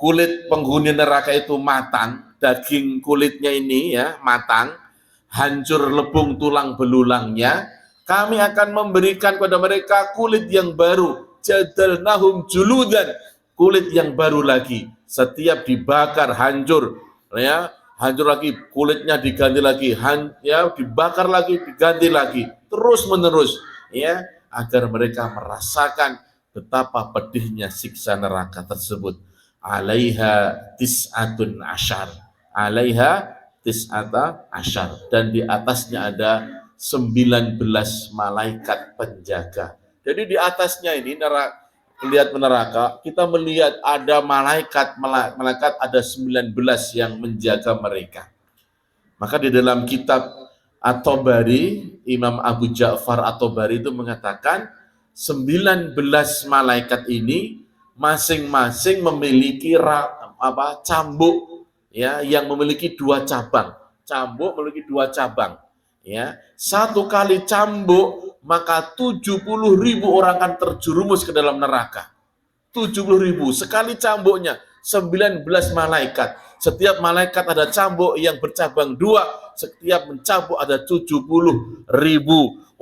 kulit penghuni neraka itu matang, daging kulitnya ini, ya, matang, hancur lebung tulang belulangnya, kami akan memberikan kepada mereka kulit yang baru, jadalnahum juludan, kulit yang baru lagi. Setiap dibakar hancur, ya, hancur lagi, kulitnya diganti lagi, ya, dibakar lagi, diganti lagi, terus menerus, ya, agar mereka merasakan betapa pedihnya siksa neraka tersebut. Alaiha tis'atun asyar, alaiha tis'ata asyar, dan di atasnya ada 19 malaikat penjaga. Jadi di atasnya ini lihat neraka, kita melihat ada malaikat ada 19 yang menjaga mereka. Maka di dalam kitab At-Tabari, Imam Abu Ja'far At-Tabari itu mengatakan 19 malaikat ini masing-masing memiliki cambuk, ya, yang memiliki 2 cabang. Cambuk memiliki 2 cabang, ya. Satu kali cambuk maka 70.000 orang akan terjerumus ke dalam neraka. 70.000 sekali cambuknya, 19 malaikat. Setiap malaikat ada cambuk yang bercabang 2, setiap mencambuk ada 70.000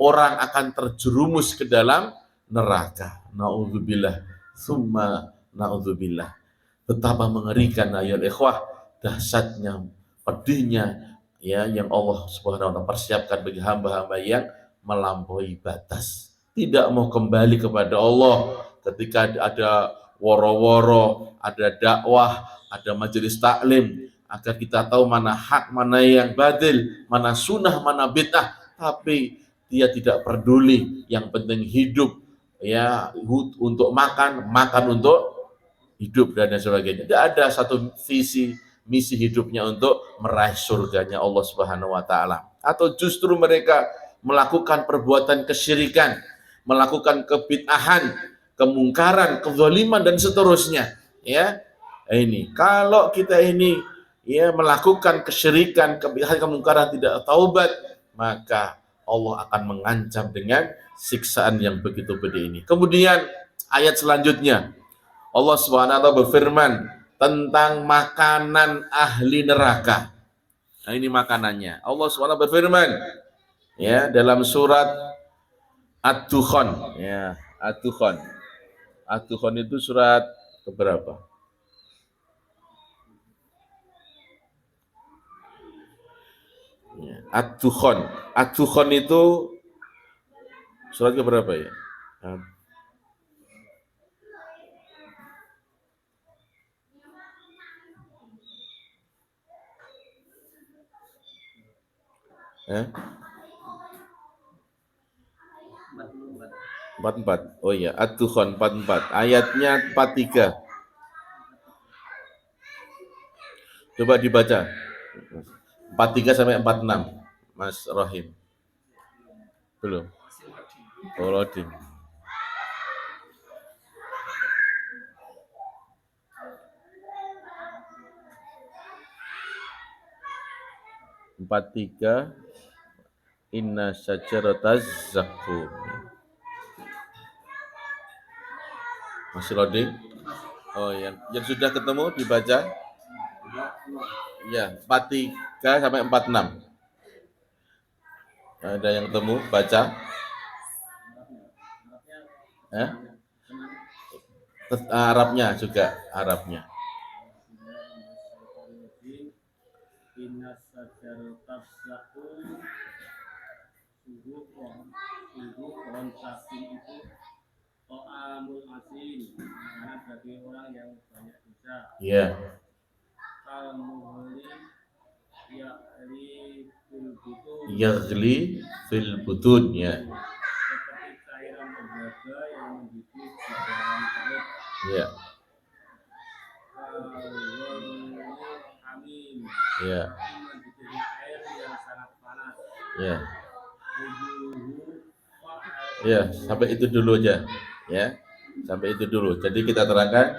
orang akan terjerumus ke dalam neraka. Na'udzubillah, summa na'udzubillah. Betapa mengerikan, ayat ikhwah, dahsyatnya, pedihnya, ya, yang Allah Subhanahu wa taala persiapkan bagi hamba-hamba yang melampaui batas, tidak mau kembali kepada Allah. Ketika ada woro-woro, ada dakwah, ada majelis taklim, agar kita tahu mana hak, mana yang batil, mana sunnah, mana bid'ah, tapi dia tidak peduli, yang penting hidup, ya, untuk makan, makan untuk hidup, dan sebagainya. Tidak ada satu visi misi hidupnya untuk meraih surganya Allah Subhanahu wa taala. Atau justru mereka melakukan perbuatan kesyirikan, melakukan kebid'ahan, kemungkaran, kezaliman dan seterusnya. Ya, ini kalau kita ini ya melakukan kesyirikan, kemungkaran, tidak taubat, maka Allah akan mengancam dengan siksaan yang begitu pedih ini. Kemudian ayat selanjutnya Allah SWT berfirman tentang makanan ahli neraka. Nah, ini makanannya. Allah SWT berfirman ya dalam surat Ad-Dukhan, ya, Ad-Dukhan. Ad-Dukhan itu surat keberapa? Ya, Ad-Dukhan. Ad-Dukhan itu surat keberapa ya? Eh? 44. Oh iya, Ad-Dukhan 44. Ayatnya 43. Coba dibaca. 43 sampai 46. Mas Rohim. Belum. Oh, loading. Empat tiga inna syajarataz zakum. Masih loading? Oh, yang sudah ketemu dibaca? Ya, 43 sampai 46. Ada yang ketemu baca? Arabnya juga, Arabnya. Pohon saking itu to'amul asin, karena bagi orang yang banyak dosa. Iya. Yaghli fil butun, ya. Seperti cairan tembaga yang mendidih di dalam perut. Ya. Ya. Mendidih air yang sangat panas. Ya. Ya, sampai itu dulu aja. Ya. Sampai itu dulu. Jadi kita terangkan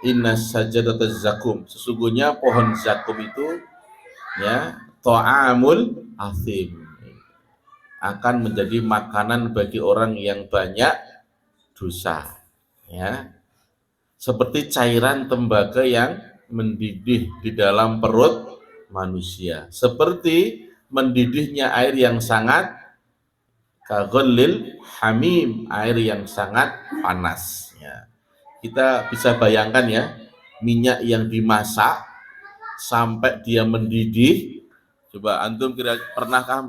inna sajadataz zakum. Sesungguhnya pohon zakum itu ya, ta'amul athim, akan menjadi makanan bagi orang yang banyak dosa, ya. Seperti cairan tembaga yang mendidih di dalam perut manusia, seperti mendidihnya air yang sangat kaghalil hamim, air yang sangat panas, ya. Kita bisa bayangkan ya, minyak yang dimasak sampai dia mendidih. Coba antum kira pernahkah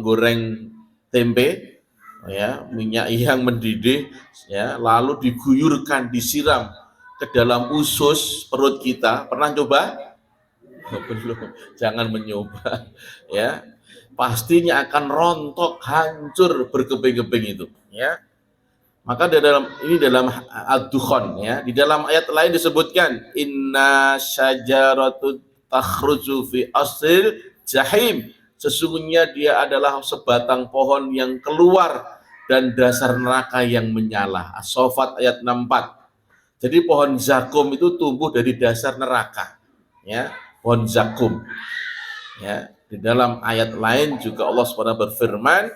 goreng tempe, ya, minyak yang mendidih, ya, lalu diguyurkan, disiram ke dalam usus perut kita. Pernah coba? Oh, belum. Jangan mencoba, ya. Pastinya akan rontok, hancur, berkeping-keping itu, ya. Maka dalam Ad-Dukhan, ya, di dalam ayat lain disebutkan inna syajaratut takhruju fi asril jahim, sesungguhnya dia adalah sebatang pohon yang keluar dan dasar neraka yang menyala. As-Saffat ayat 64. Jadi pohon zakum itu tumbuh dari dasar neraka, ya, pohon zakum, ya. Di dalam ayat lain juga Allah SWT berfirman,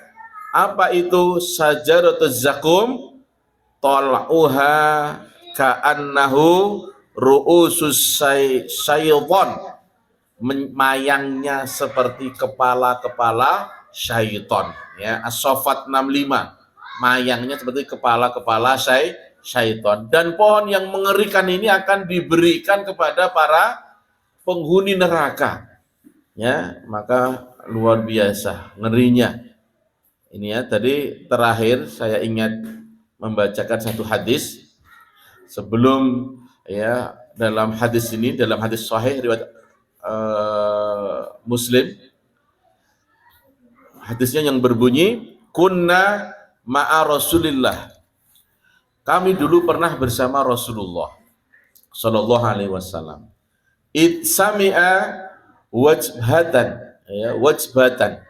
apa itu syajaratuz zakum? Tol'uha ka'annahu ru'usus syaitan, mayangnya seperti kepala-kepala syaitan, ya. As-Saffat 65, mayangnya seperti kepala-kepala syaitan. Dan pohon yang mengerikan ini akan diberikan kepada para penghuni neraka, ya. Maka luar biasa ngerinya ini, ya. Tadi terakhir saya ingat membacakan satu hadis sebelum, ya, dalam hadis ini, dalam hadis sahih riwayat Muslim, hadisnya yang berbunyi kunna ma'a Rasulillah, kami dulu pernah bersama Rasulullah sallallahu alaihi wasallam, id sami'a wajbatan, ya, wajbatan,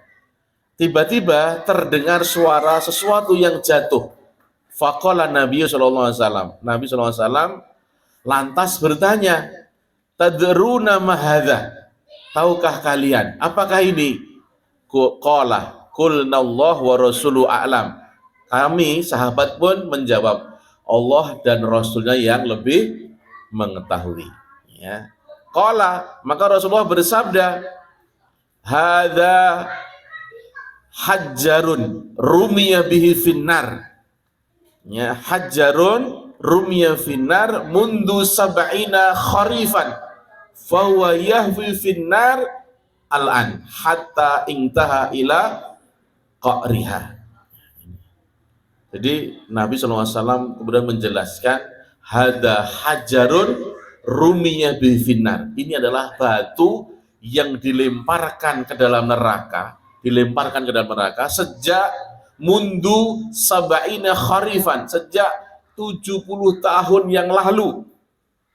tiba-tiba terdengar suara sesuatu yang jatuh. Faqala Nabi sallallahu alaihi wasallam. Nabi sallallahu alaihi wasallam lantas bertanya, "Tadruna ma hadza?" Tahukah kalian apakah ini? Qala qulna Allah wa rasulu a'lam. Kami sahabat pun menjawab, Allah dan Rasulnya yang lebih mengetahui. Ya. Qala, maka Rasulullah bersabda, hadza hajjarun rumiya bihi finnar. Ya, hajjarun rumiya finnar mundu sab'ina kharifan fahuwa yahwi finnar al-an hatta intaha ila qa'riha. Jadi Nabi SAW kemudian menjelaskan hadza hajarun rumiya bihi finnar. Ini adalah batu yang dilemparkan ke dalam neraka, sejak mundu sab'ina kharifan, sejak 70 tahun yang lalu.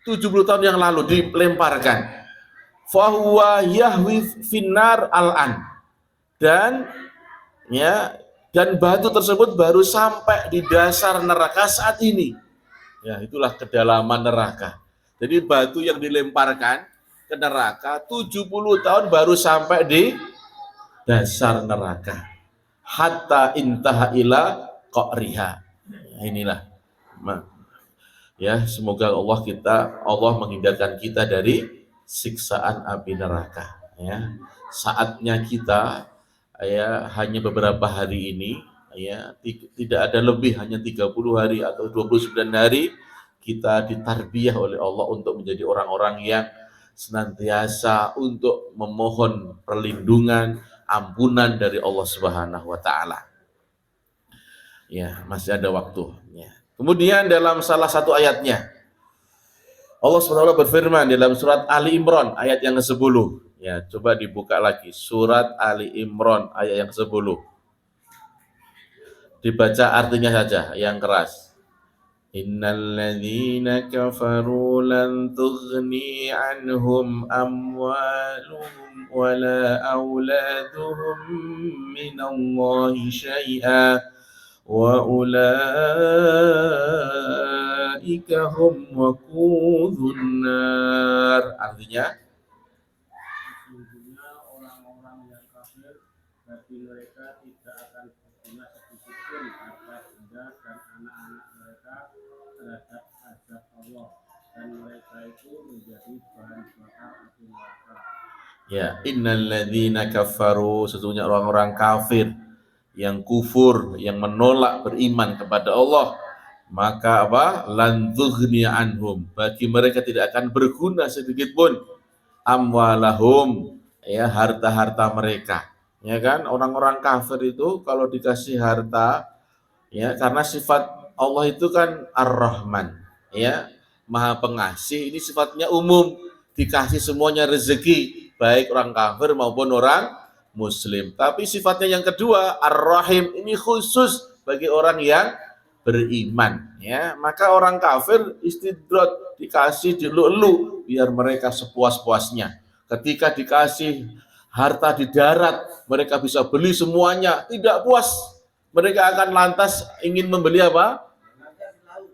70 tahun yang lalu dilemparkan. Fahuwa yahwi finnar al-an. Dan batu tersebut baru sampai di dasar neraka saat ini. Ya, itulah kedalaman neraka. Jadi batu yang dilemparkan ke neraka 70 tahun baru sampai di dasar neraka. Hatta intaha ila qa'riha. Inilah. Ya, semoga Allah menghindarkan kita dari siksaan api neraka. Ya, saatnya kita hanya beberapa hari ini, tidak ada lebih, hanya 30 hari atau 29 hari kita ditarbiyah oleh Allah untuk menjadi orang-orang yang senantiasa untuk memohon perlindungan, ampunan dari Allah Subhanahu wa taala. Ya, masih ada waktu. Ya. Kemudian dalam salah satu ayatnya Allah SWT berfirman dalam surat Ali Imran ayat yang ke-10. Ya, coba dibuka lagi surat Ali Imran ayat yang ke-10. Dibaca artinya saja yang keras. Innal ladzina kafaru lan tughni anhum amwaluhum wala auladuhum minallahi syai'a wa ulaika hum waqudun nar. Artinya bagi mereka tidak akan berguna sedikit pun harta benda dan anak-anak mereka terhadap azab Allah, dan mereka itu menjadi bahan bakar api neraka. Ya, innal ladzina kafaru, sesungguhnya orang-orang kafir yang kufur, yang menolak beriman kepada Allah, maka lan tughni anhum, bagi mereka tidak akan berguna sedikit pun amwalahum, ya, harta-harta mereka. Ya kan, orang-orang kafir itu kalau dikasih harta, ya, karena sifat Allah itu kan Ar-Rahman, ya, Maha Pengasih. Ini sifatnya umum, dikasih semuanya rezeki, baik orang kafir maupun orang Muslim. Tapi sifatnya yang kedua, Ar-Rahim, ini khusus bagi orang yang beriman. Ya, maka orang kafir istidrat, dikasih dielu-elu biar mereka sepuas-puasnya. Ketika dikasih harta di darat, mereka bisa beli semuanya, tidak puas. Mereka akan lantas ingin membeli apa?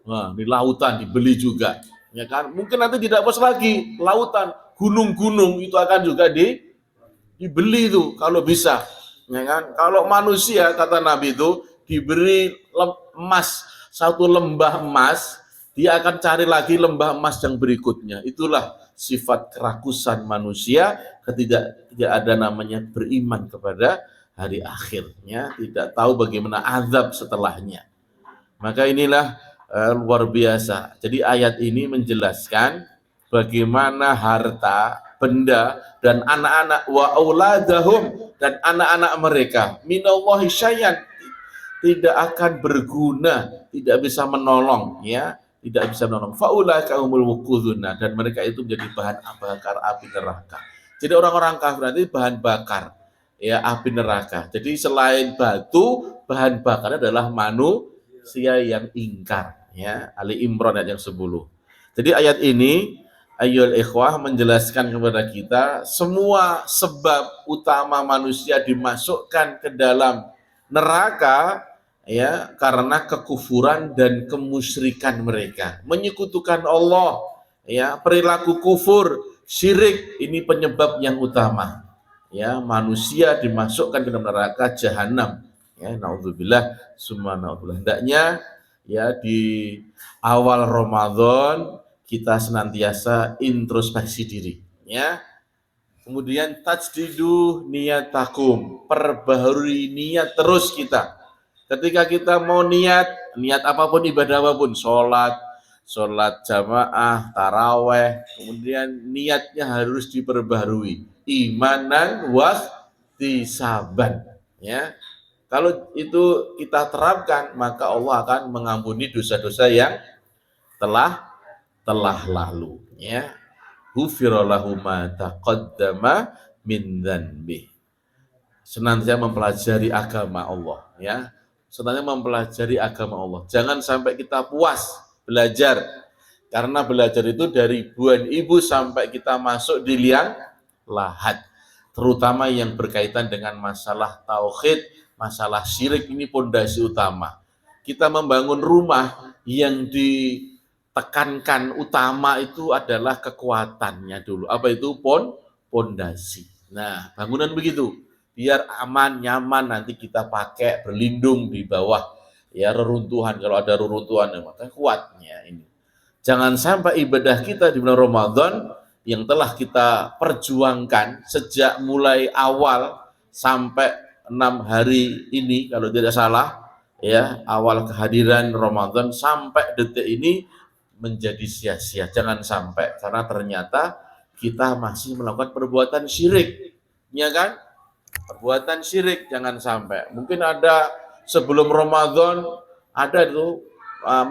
Nah, di lautan dibeli juga. Ya kan? Mungkin nanti tidak puas lagi, lautan, gunung-gunung itu akan juga dibeli itu kalau bisa. Ya kan? Kalau manusia, kata Nabi itu, diberi emas, satu lembah emas, dia akan cari lagi lembah emas yang berikutnya. Itulah sifat kerakusan manusia ketika tidak ada namanya beriman kepada hari akhirnya, tidak tahu bagaimana azab setelahnya. Maka inilah luar biasa. Jadi ayat ini menjelaskan bagaimana harta, benda, dan anak-anak wa auladahum, dan anak-anak mereka minallahi syai'an, tidak akan berguna, tidak bisa menolong, ya, tidak bisa menolong. Faulaika humul wuquduna, dan mereka itu menjadi bahan bakar api neraka. Jadi orang-orang kafir nanti bahan bakar, ya, api neraka. Jadi selain batu, bahan bakarnya adalah manusia yang ingkar, ya. Ali Imran ayat yang 10. Jadi ayat ini ayyuhal ikhwah menjelaskan kepada kita semua sebab utama manusia dimasukkan ke dalam neraka ya, karena kekufuran dan kemusyrikan mereka, menyekutukan Allah, ya, perilaku kufur, syirik, ini penyebab yang utama, ya, manusia dimasukkan ke dalam neraka jahanam, ya, naudzubillah summa naudzubillah. Hendaknya, ya, di awal Ramadan kita senantiasa introspeksi diri, ya. Kemudian tajdidu niyatakum, perbaharui niat terus kita. Ketika kita mau niat apapun, ibadah apapun, sholat jamaah, taraweh, kemudian niatnya harus diperbaharui. Imanan wahtisaban, ya. Kalau itu kita terapkan, maka Allah akan mengampuni dosa-dosa yang telah lalu, ya. Ghufira lahu ma taqaddama min dzanbi. Senantiasa mempelajari agama Allah, ya. Senantiasa mempelajari agama Allah. Jangan sampai kita puas belajar, karena belajar itu dari buan ibu sampai kita masuk di liang lahat. Terutama yang berkaitan dengan masalah tauhid, masalah syirik, ini pondasi utama. Kita membangun rumah yang ditekankan utama itu adalah kekuatannya dulu. Apa itu? Pondasi. Nah, bangunan begitu, biar aman, nyaman, nanti kita pakai berlindung di bawah, ya, reruntuhan. Kalau ada reruntuhan, maka kuatnya ini. Jangan sampai ibadah kita di bulan Ramadan yang telah kita perjuangkan sejak mulai awal sampai 6 hari ini, kalau tidak salah, ya, awal kehadiran Ramadan sampai detik ini menjadi sia-sia. Jangan sampai, karena ternyata kita masih melakukan perbuatan syirik, ya kan? Perbuatan syirik jangan sampai. Mungkin ada sebelum Ramadan ada itu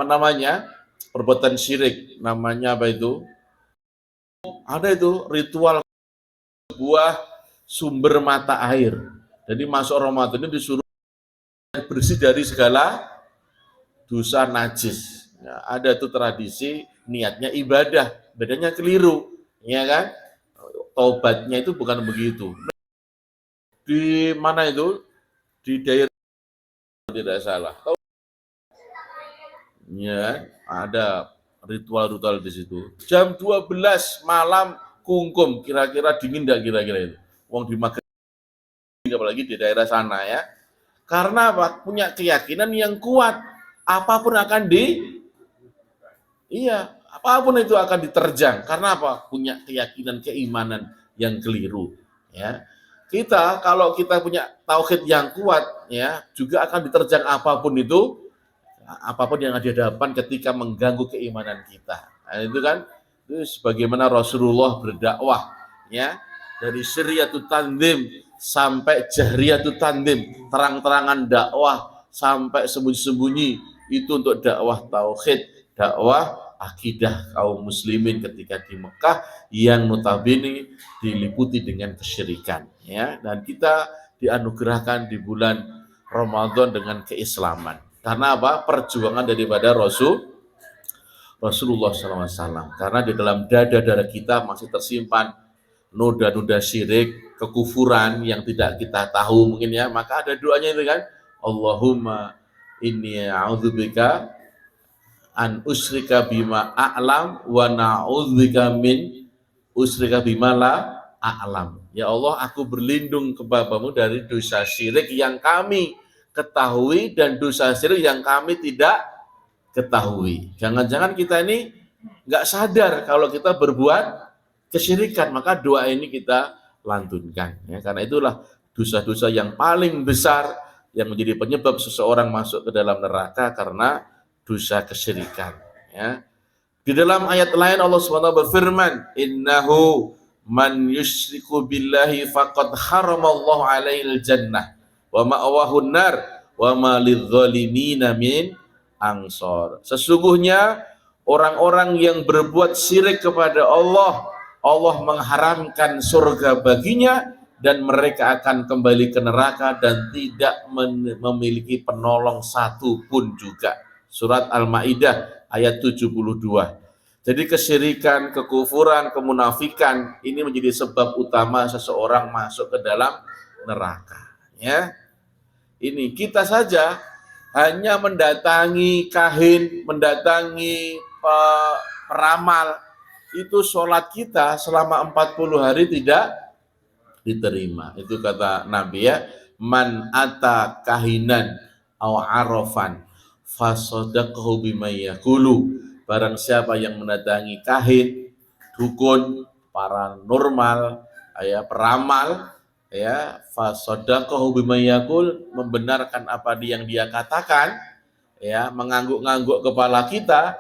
namanya perbuatan syirik, namanya apa itu? Ada itu ritual sebuah sumber mata air. Jadi masuk Ramadan ini disuruh bersih dari segala dosa najis. Ya, ada itu tradisi, niatnya ibadah, bedanya keliru, ya kan? Taubatnya itu bukan begitu. Di mana itu? Di daerah, tidak salah. Ya, ada ritual-ritual di situ. Jam 12 malam kungkum, kira-kira dingin enggak kira-kira itu? Wong di Magelang, apalagi di daerah sana, ya. Karena apa? Punya keyakinan yang kuat. Apapun akan apapun itu akan diterjang. Karena apa? Punya keyakinan, keimanan yang keliru, ya. Kita kalau kita punya tauhid yang kuat, ya, juga akan diterjang apapun itu, apapun yang ada di hadapan ketika mengganggu keimanan kita. Nah, itu kan, itu sebagaimana Rasulullah berdakwah, ya, dari Syariatut Tanzim sampai Jahriyatut Tanzim, terang-terangan dakwah sampai sembunyi-sembunyi, itu untuk dakwah tauhid, dakwah akidah kaum muslimin ketika di Mekah yang notabene diliputi dengan kesyirikan, ya. Dan kita dianugerahkan di bulan Ramadan dengan keislaman. Karena apa? Perjuangan daripada Rasulullah SAW. Karena di dalam dada-dada kita masih tersimpan noda-noda syirik, kekufuran yang tidak kita tahu mungkin, ya. Maka ada doanya itu kan, Allahumma inni a'udzubika an usyrika bima a'lam wa na'udzubika min usyrika bima la a'lam. Ya Allah, aku berlindung kepadamu dari dosa syirik yang kami ketahui dan dosa syirik yang kami tidak ketahui. Jangan-jangan kita ini nggak sadar kalau kita berbuat kesyirikan, maka doa ini kita lantunkan, ya. Karena itulah dosa-dosa yang paling besar yang menjadi penyebab seseorang masuk ke dalam neraka karena dosa kesyirikan, ya. Di dalam ayat lain Allah SWT berfirman, innahu man yusyriku billahi faqad haramallahu alaihil jannah wa ma'wahun nar wa ma lidzalimina min ansor. Sesungguhnya orang-orang yang berbuat syirik kepada Allah, Allah mengharamkan surga baginya dan mereka akan kembali ke neraka dan tidak memiliki penolong satu pun juga. Surat Al-Maidah ayat 72. Jadi kesyirikan, kekufuran, kemunafikan ini menjadi sebab utama seseorang masuk ke dalam neraka, ya. Ini kita saja hanya mendatangi kahin, mendatangi peramal, itu sholat kita selama 40 hari tidak diterima. Itu kata Nabi ya, man ata kahinan aw arafan fasadaqahu bima yaqulu. Barang siapa yang mendatangi kahin, dukun, paranormal, ya peramal, ya fasadaqahu bima yaqul, membenarkan apa yang dia katakan, ya mengangguk-ngangguk kepala kita,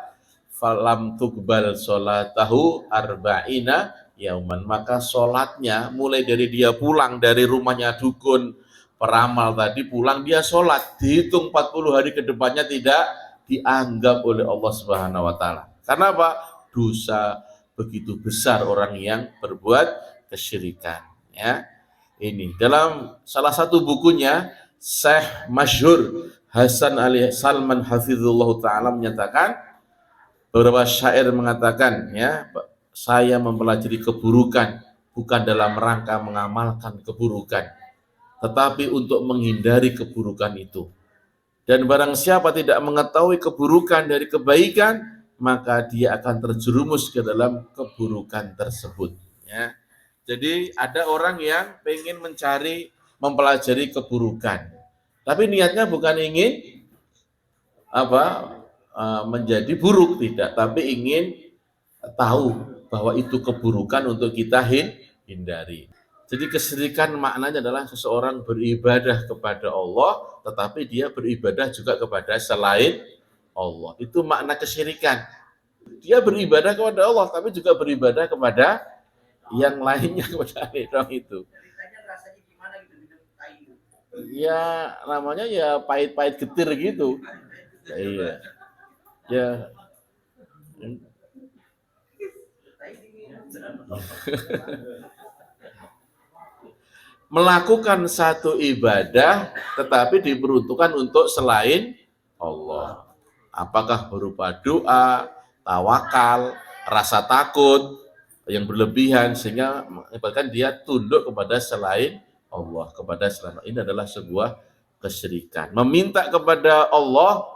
falam tuqbal sholatahu arba'ina yauman, maka sholatnya mulai dari dia pulang dari rumahnya dukun peramal tadi, pulang dia sholat, dihitung 40 hari ke depannya tidak dianggap oleh Allah Subhanahu wa taala. Karena apa? Dosa begitu besar orang yang berbuat kesyirikan, ya. Ini dalam salah satu bukunya Syekh Masyhur Hasan Ali Salman Hafizullah taala menyatakan, beberapa syair mengatakan, ya, saya mempelajari keburukan bukan dalam rangka mengamalkan keburukan, tetapi untuk menghindari keburukan itu. Dan barang siapa tidak mengetahui keburukan dari kebaikan, maka dia akan terjerumus ke dalam keburukan tersebut. Ya. Jadi ada orang yang pengen mempelajari keburukan, tapi niatnya bukan ingin menjadi buruk, tidak, tapi ingin tahu bahwa itu keburukan untuk kita hindari. Jadi kesyirikan maknanya adalah seseorang beribadah kepada Allah, tetapi dia beribadah juga kepada selain Allah. Itu makna kesyirikan. Dia beribadah kepada Allah, tapi juga beribadah kepada yang lainnya, kepada itu. Ya namanya ya pahit-pahit getir gitu. Iya. Ya. Melakukan satu ibadah tetapi diperuntukkan untuk selain Allah. Apakah berupa doa, tawakal, rasa takut yang berlebihan sehingga menyebabkan dia tunduk kepada selain Allah, kepada selain Allah. Ini adalah sebuah kesyirikan. Meminta kepada Allah,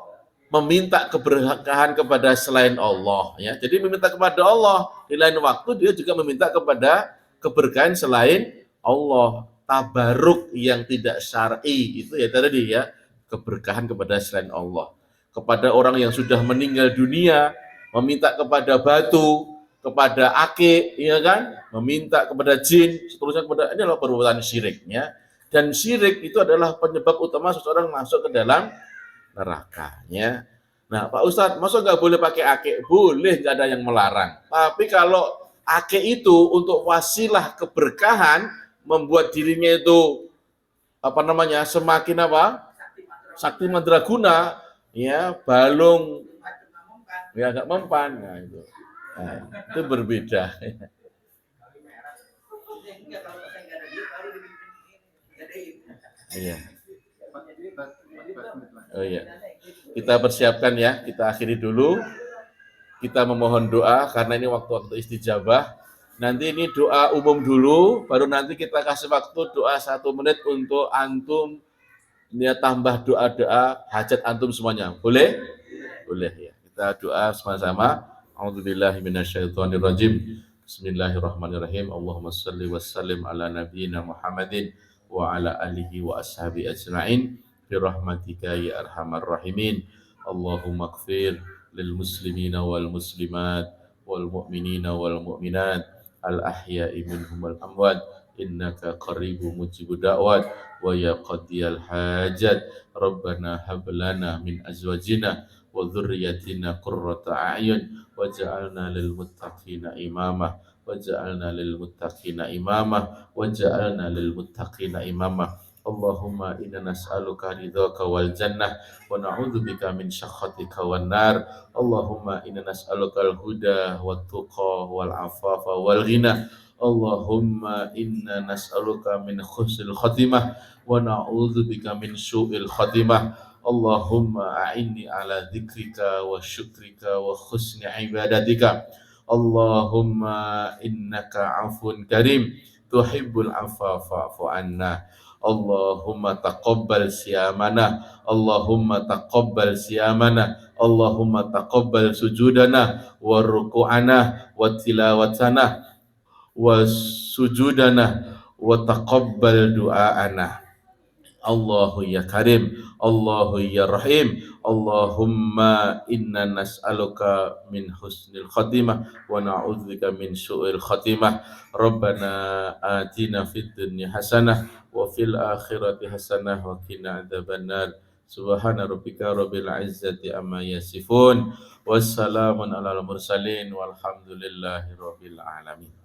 meminta keberkahan kepada selain Allah, ya. Jadi meminta kepada Allah, di lain waktu dia juga meminta kepada keberkahan selain Allah. Tabaruk yang tidak syar'i itu ya tadi ya, keberkahan kepada selain Allah. Kepada orang yang sudah meninggal dunia, meminta kepada batu, kepada ake, ya kan, meminta kepada jin, seterusnya kepada, ini adalah perbuatan syiriknya. Dan syirik itu adalah penyebab utama seseorang masuk ke dalam nerakanya. Nah, Pak Ustadz, masa nggak boleh pakai ake? Boleh, nggak ada yang melarang. Tapi kalau ake itu untuk wasilah keberkahan, membuat dirinya itu semakin sakti mandraguna, ya, balung, ya nggak mempan, nah, itu berbeda. Iya. Oh iya. Kita persiapkan ya, kita akhiri dulu. Kita memohon doa karena ini waktu-waktu istijabah. Nanti ini doa umum dulu, baru nanti kita kasih waktu doa 1 menit untuk antum, ya, tambah doa-doa hajat antum semuanya. Boleh? Boleh ya. Kita doa sama-sama. A'udzubillahi minasyaitonirrajim. Bismillahirrahmanirrahim. Allahumma shalli wa sallim ala nabiyyina Muhammadin wa ala alihi wa ashabi ajma'in. Birahmatika ya arhamar rahimin. Allahumma ighfir lil muslimina wal muslimat wal mu'minina wal mu'minat al ahya'i minhum wal amwat, innaka qaribun mujibud da'wat wa ya qadiyal hajat. Rabbana hab lana min azwajina wa dzurriyyatina qurrata a'yun waj'alna lil muttaqina imama waj'alna lil muttaqina imama waj'alna lil muttaqina imama. Allahumma inna nas'aluka ridhaka wal jannah wa na'udzubika min syakhatika wan nar. Allahumma inna nas'aluka al huda wat tuqa wal afafa wal ghina. Allahumma inna nas'aluka min husnil khatimah wa na'udzubika min su'il khatimah. Allahumma a'inni ala dzikrika wa syukrika wa husni ibadatika. Allahumma innaka afun karim tuhibbul afwa fa'fu anna. Allahumma taqabbal siyamana, Allahumma taqabbal siyamana, Allahumma taqabbal sujudana wa ruku'ana wa tilawatana wa sujudana wa taqabbal du'aana. Allahu ya Karim, Allahu ya Rahim, Allahumma inna nas'aluka min husnil khatimah wa na'udzubika min su'il khatimah. Rabbana atina fid dunya hasanah wa fil akhirati hasanah wa qina adzabannar. Subhana rabbika rabbil izzati amma yasifun. Wassalamun alal mursalin walhamdulillahi rabbil alamin.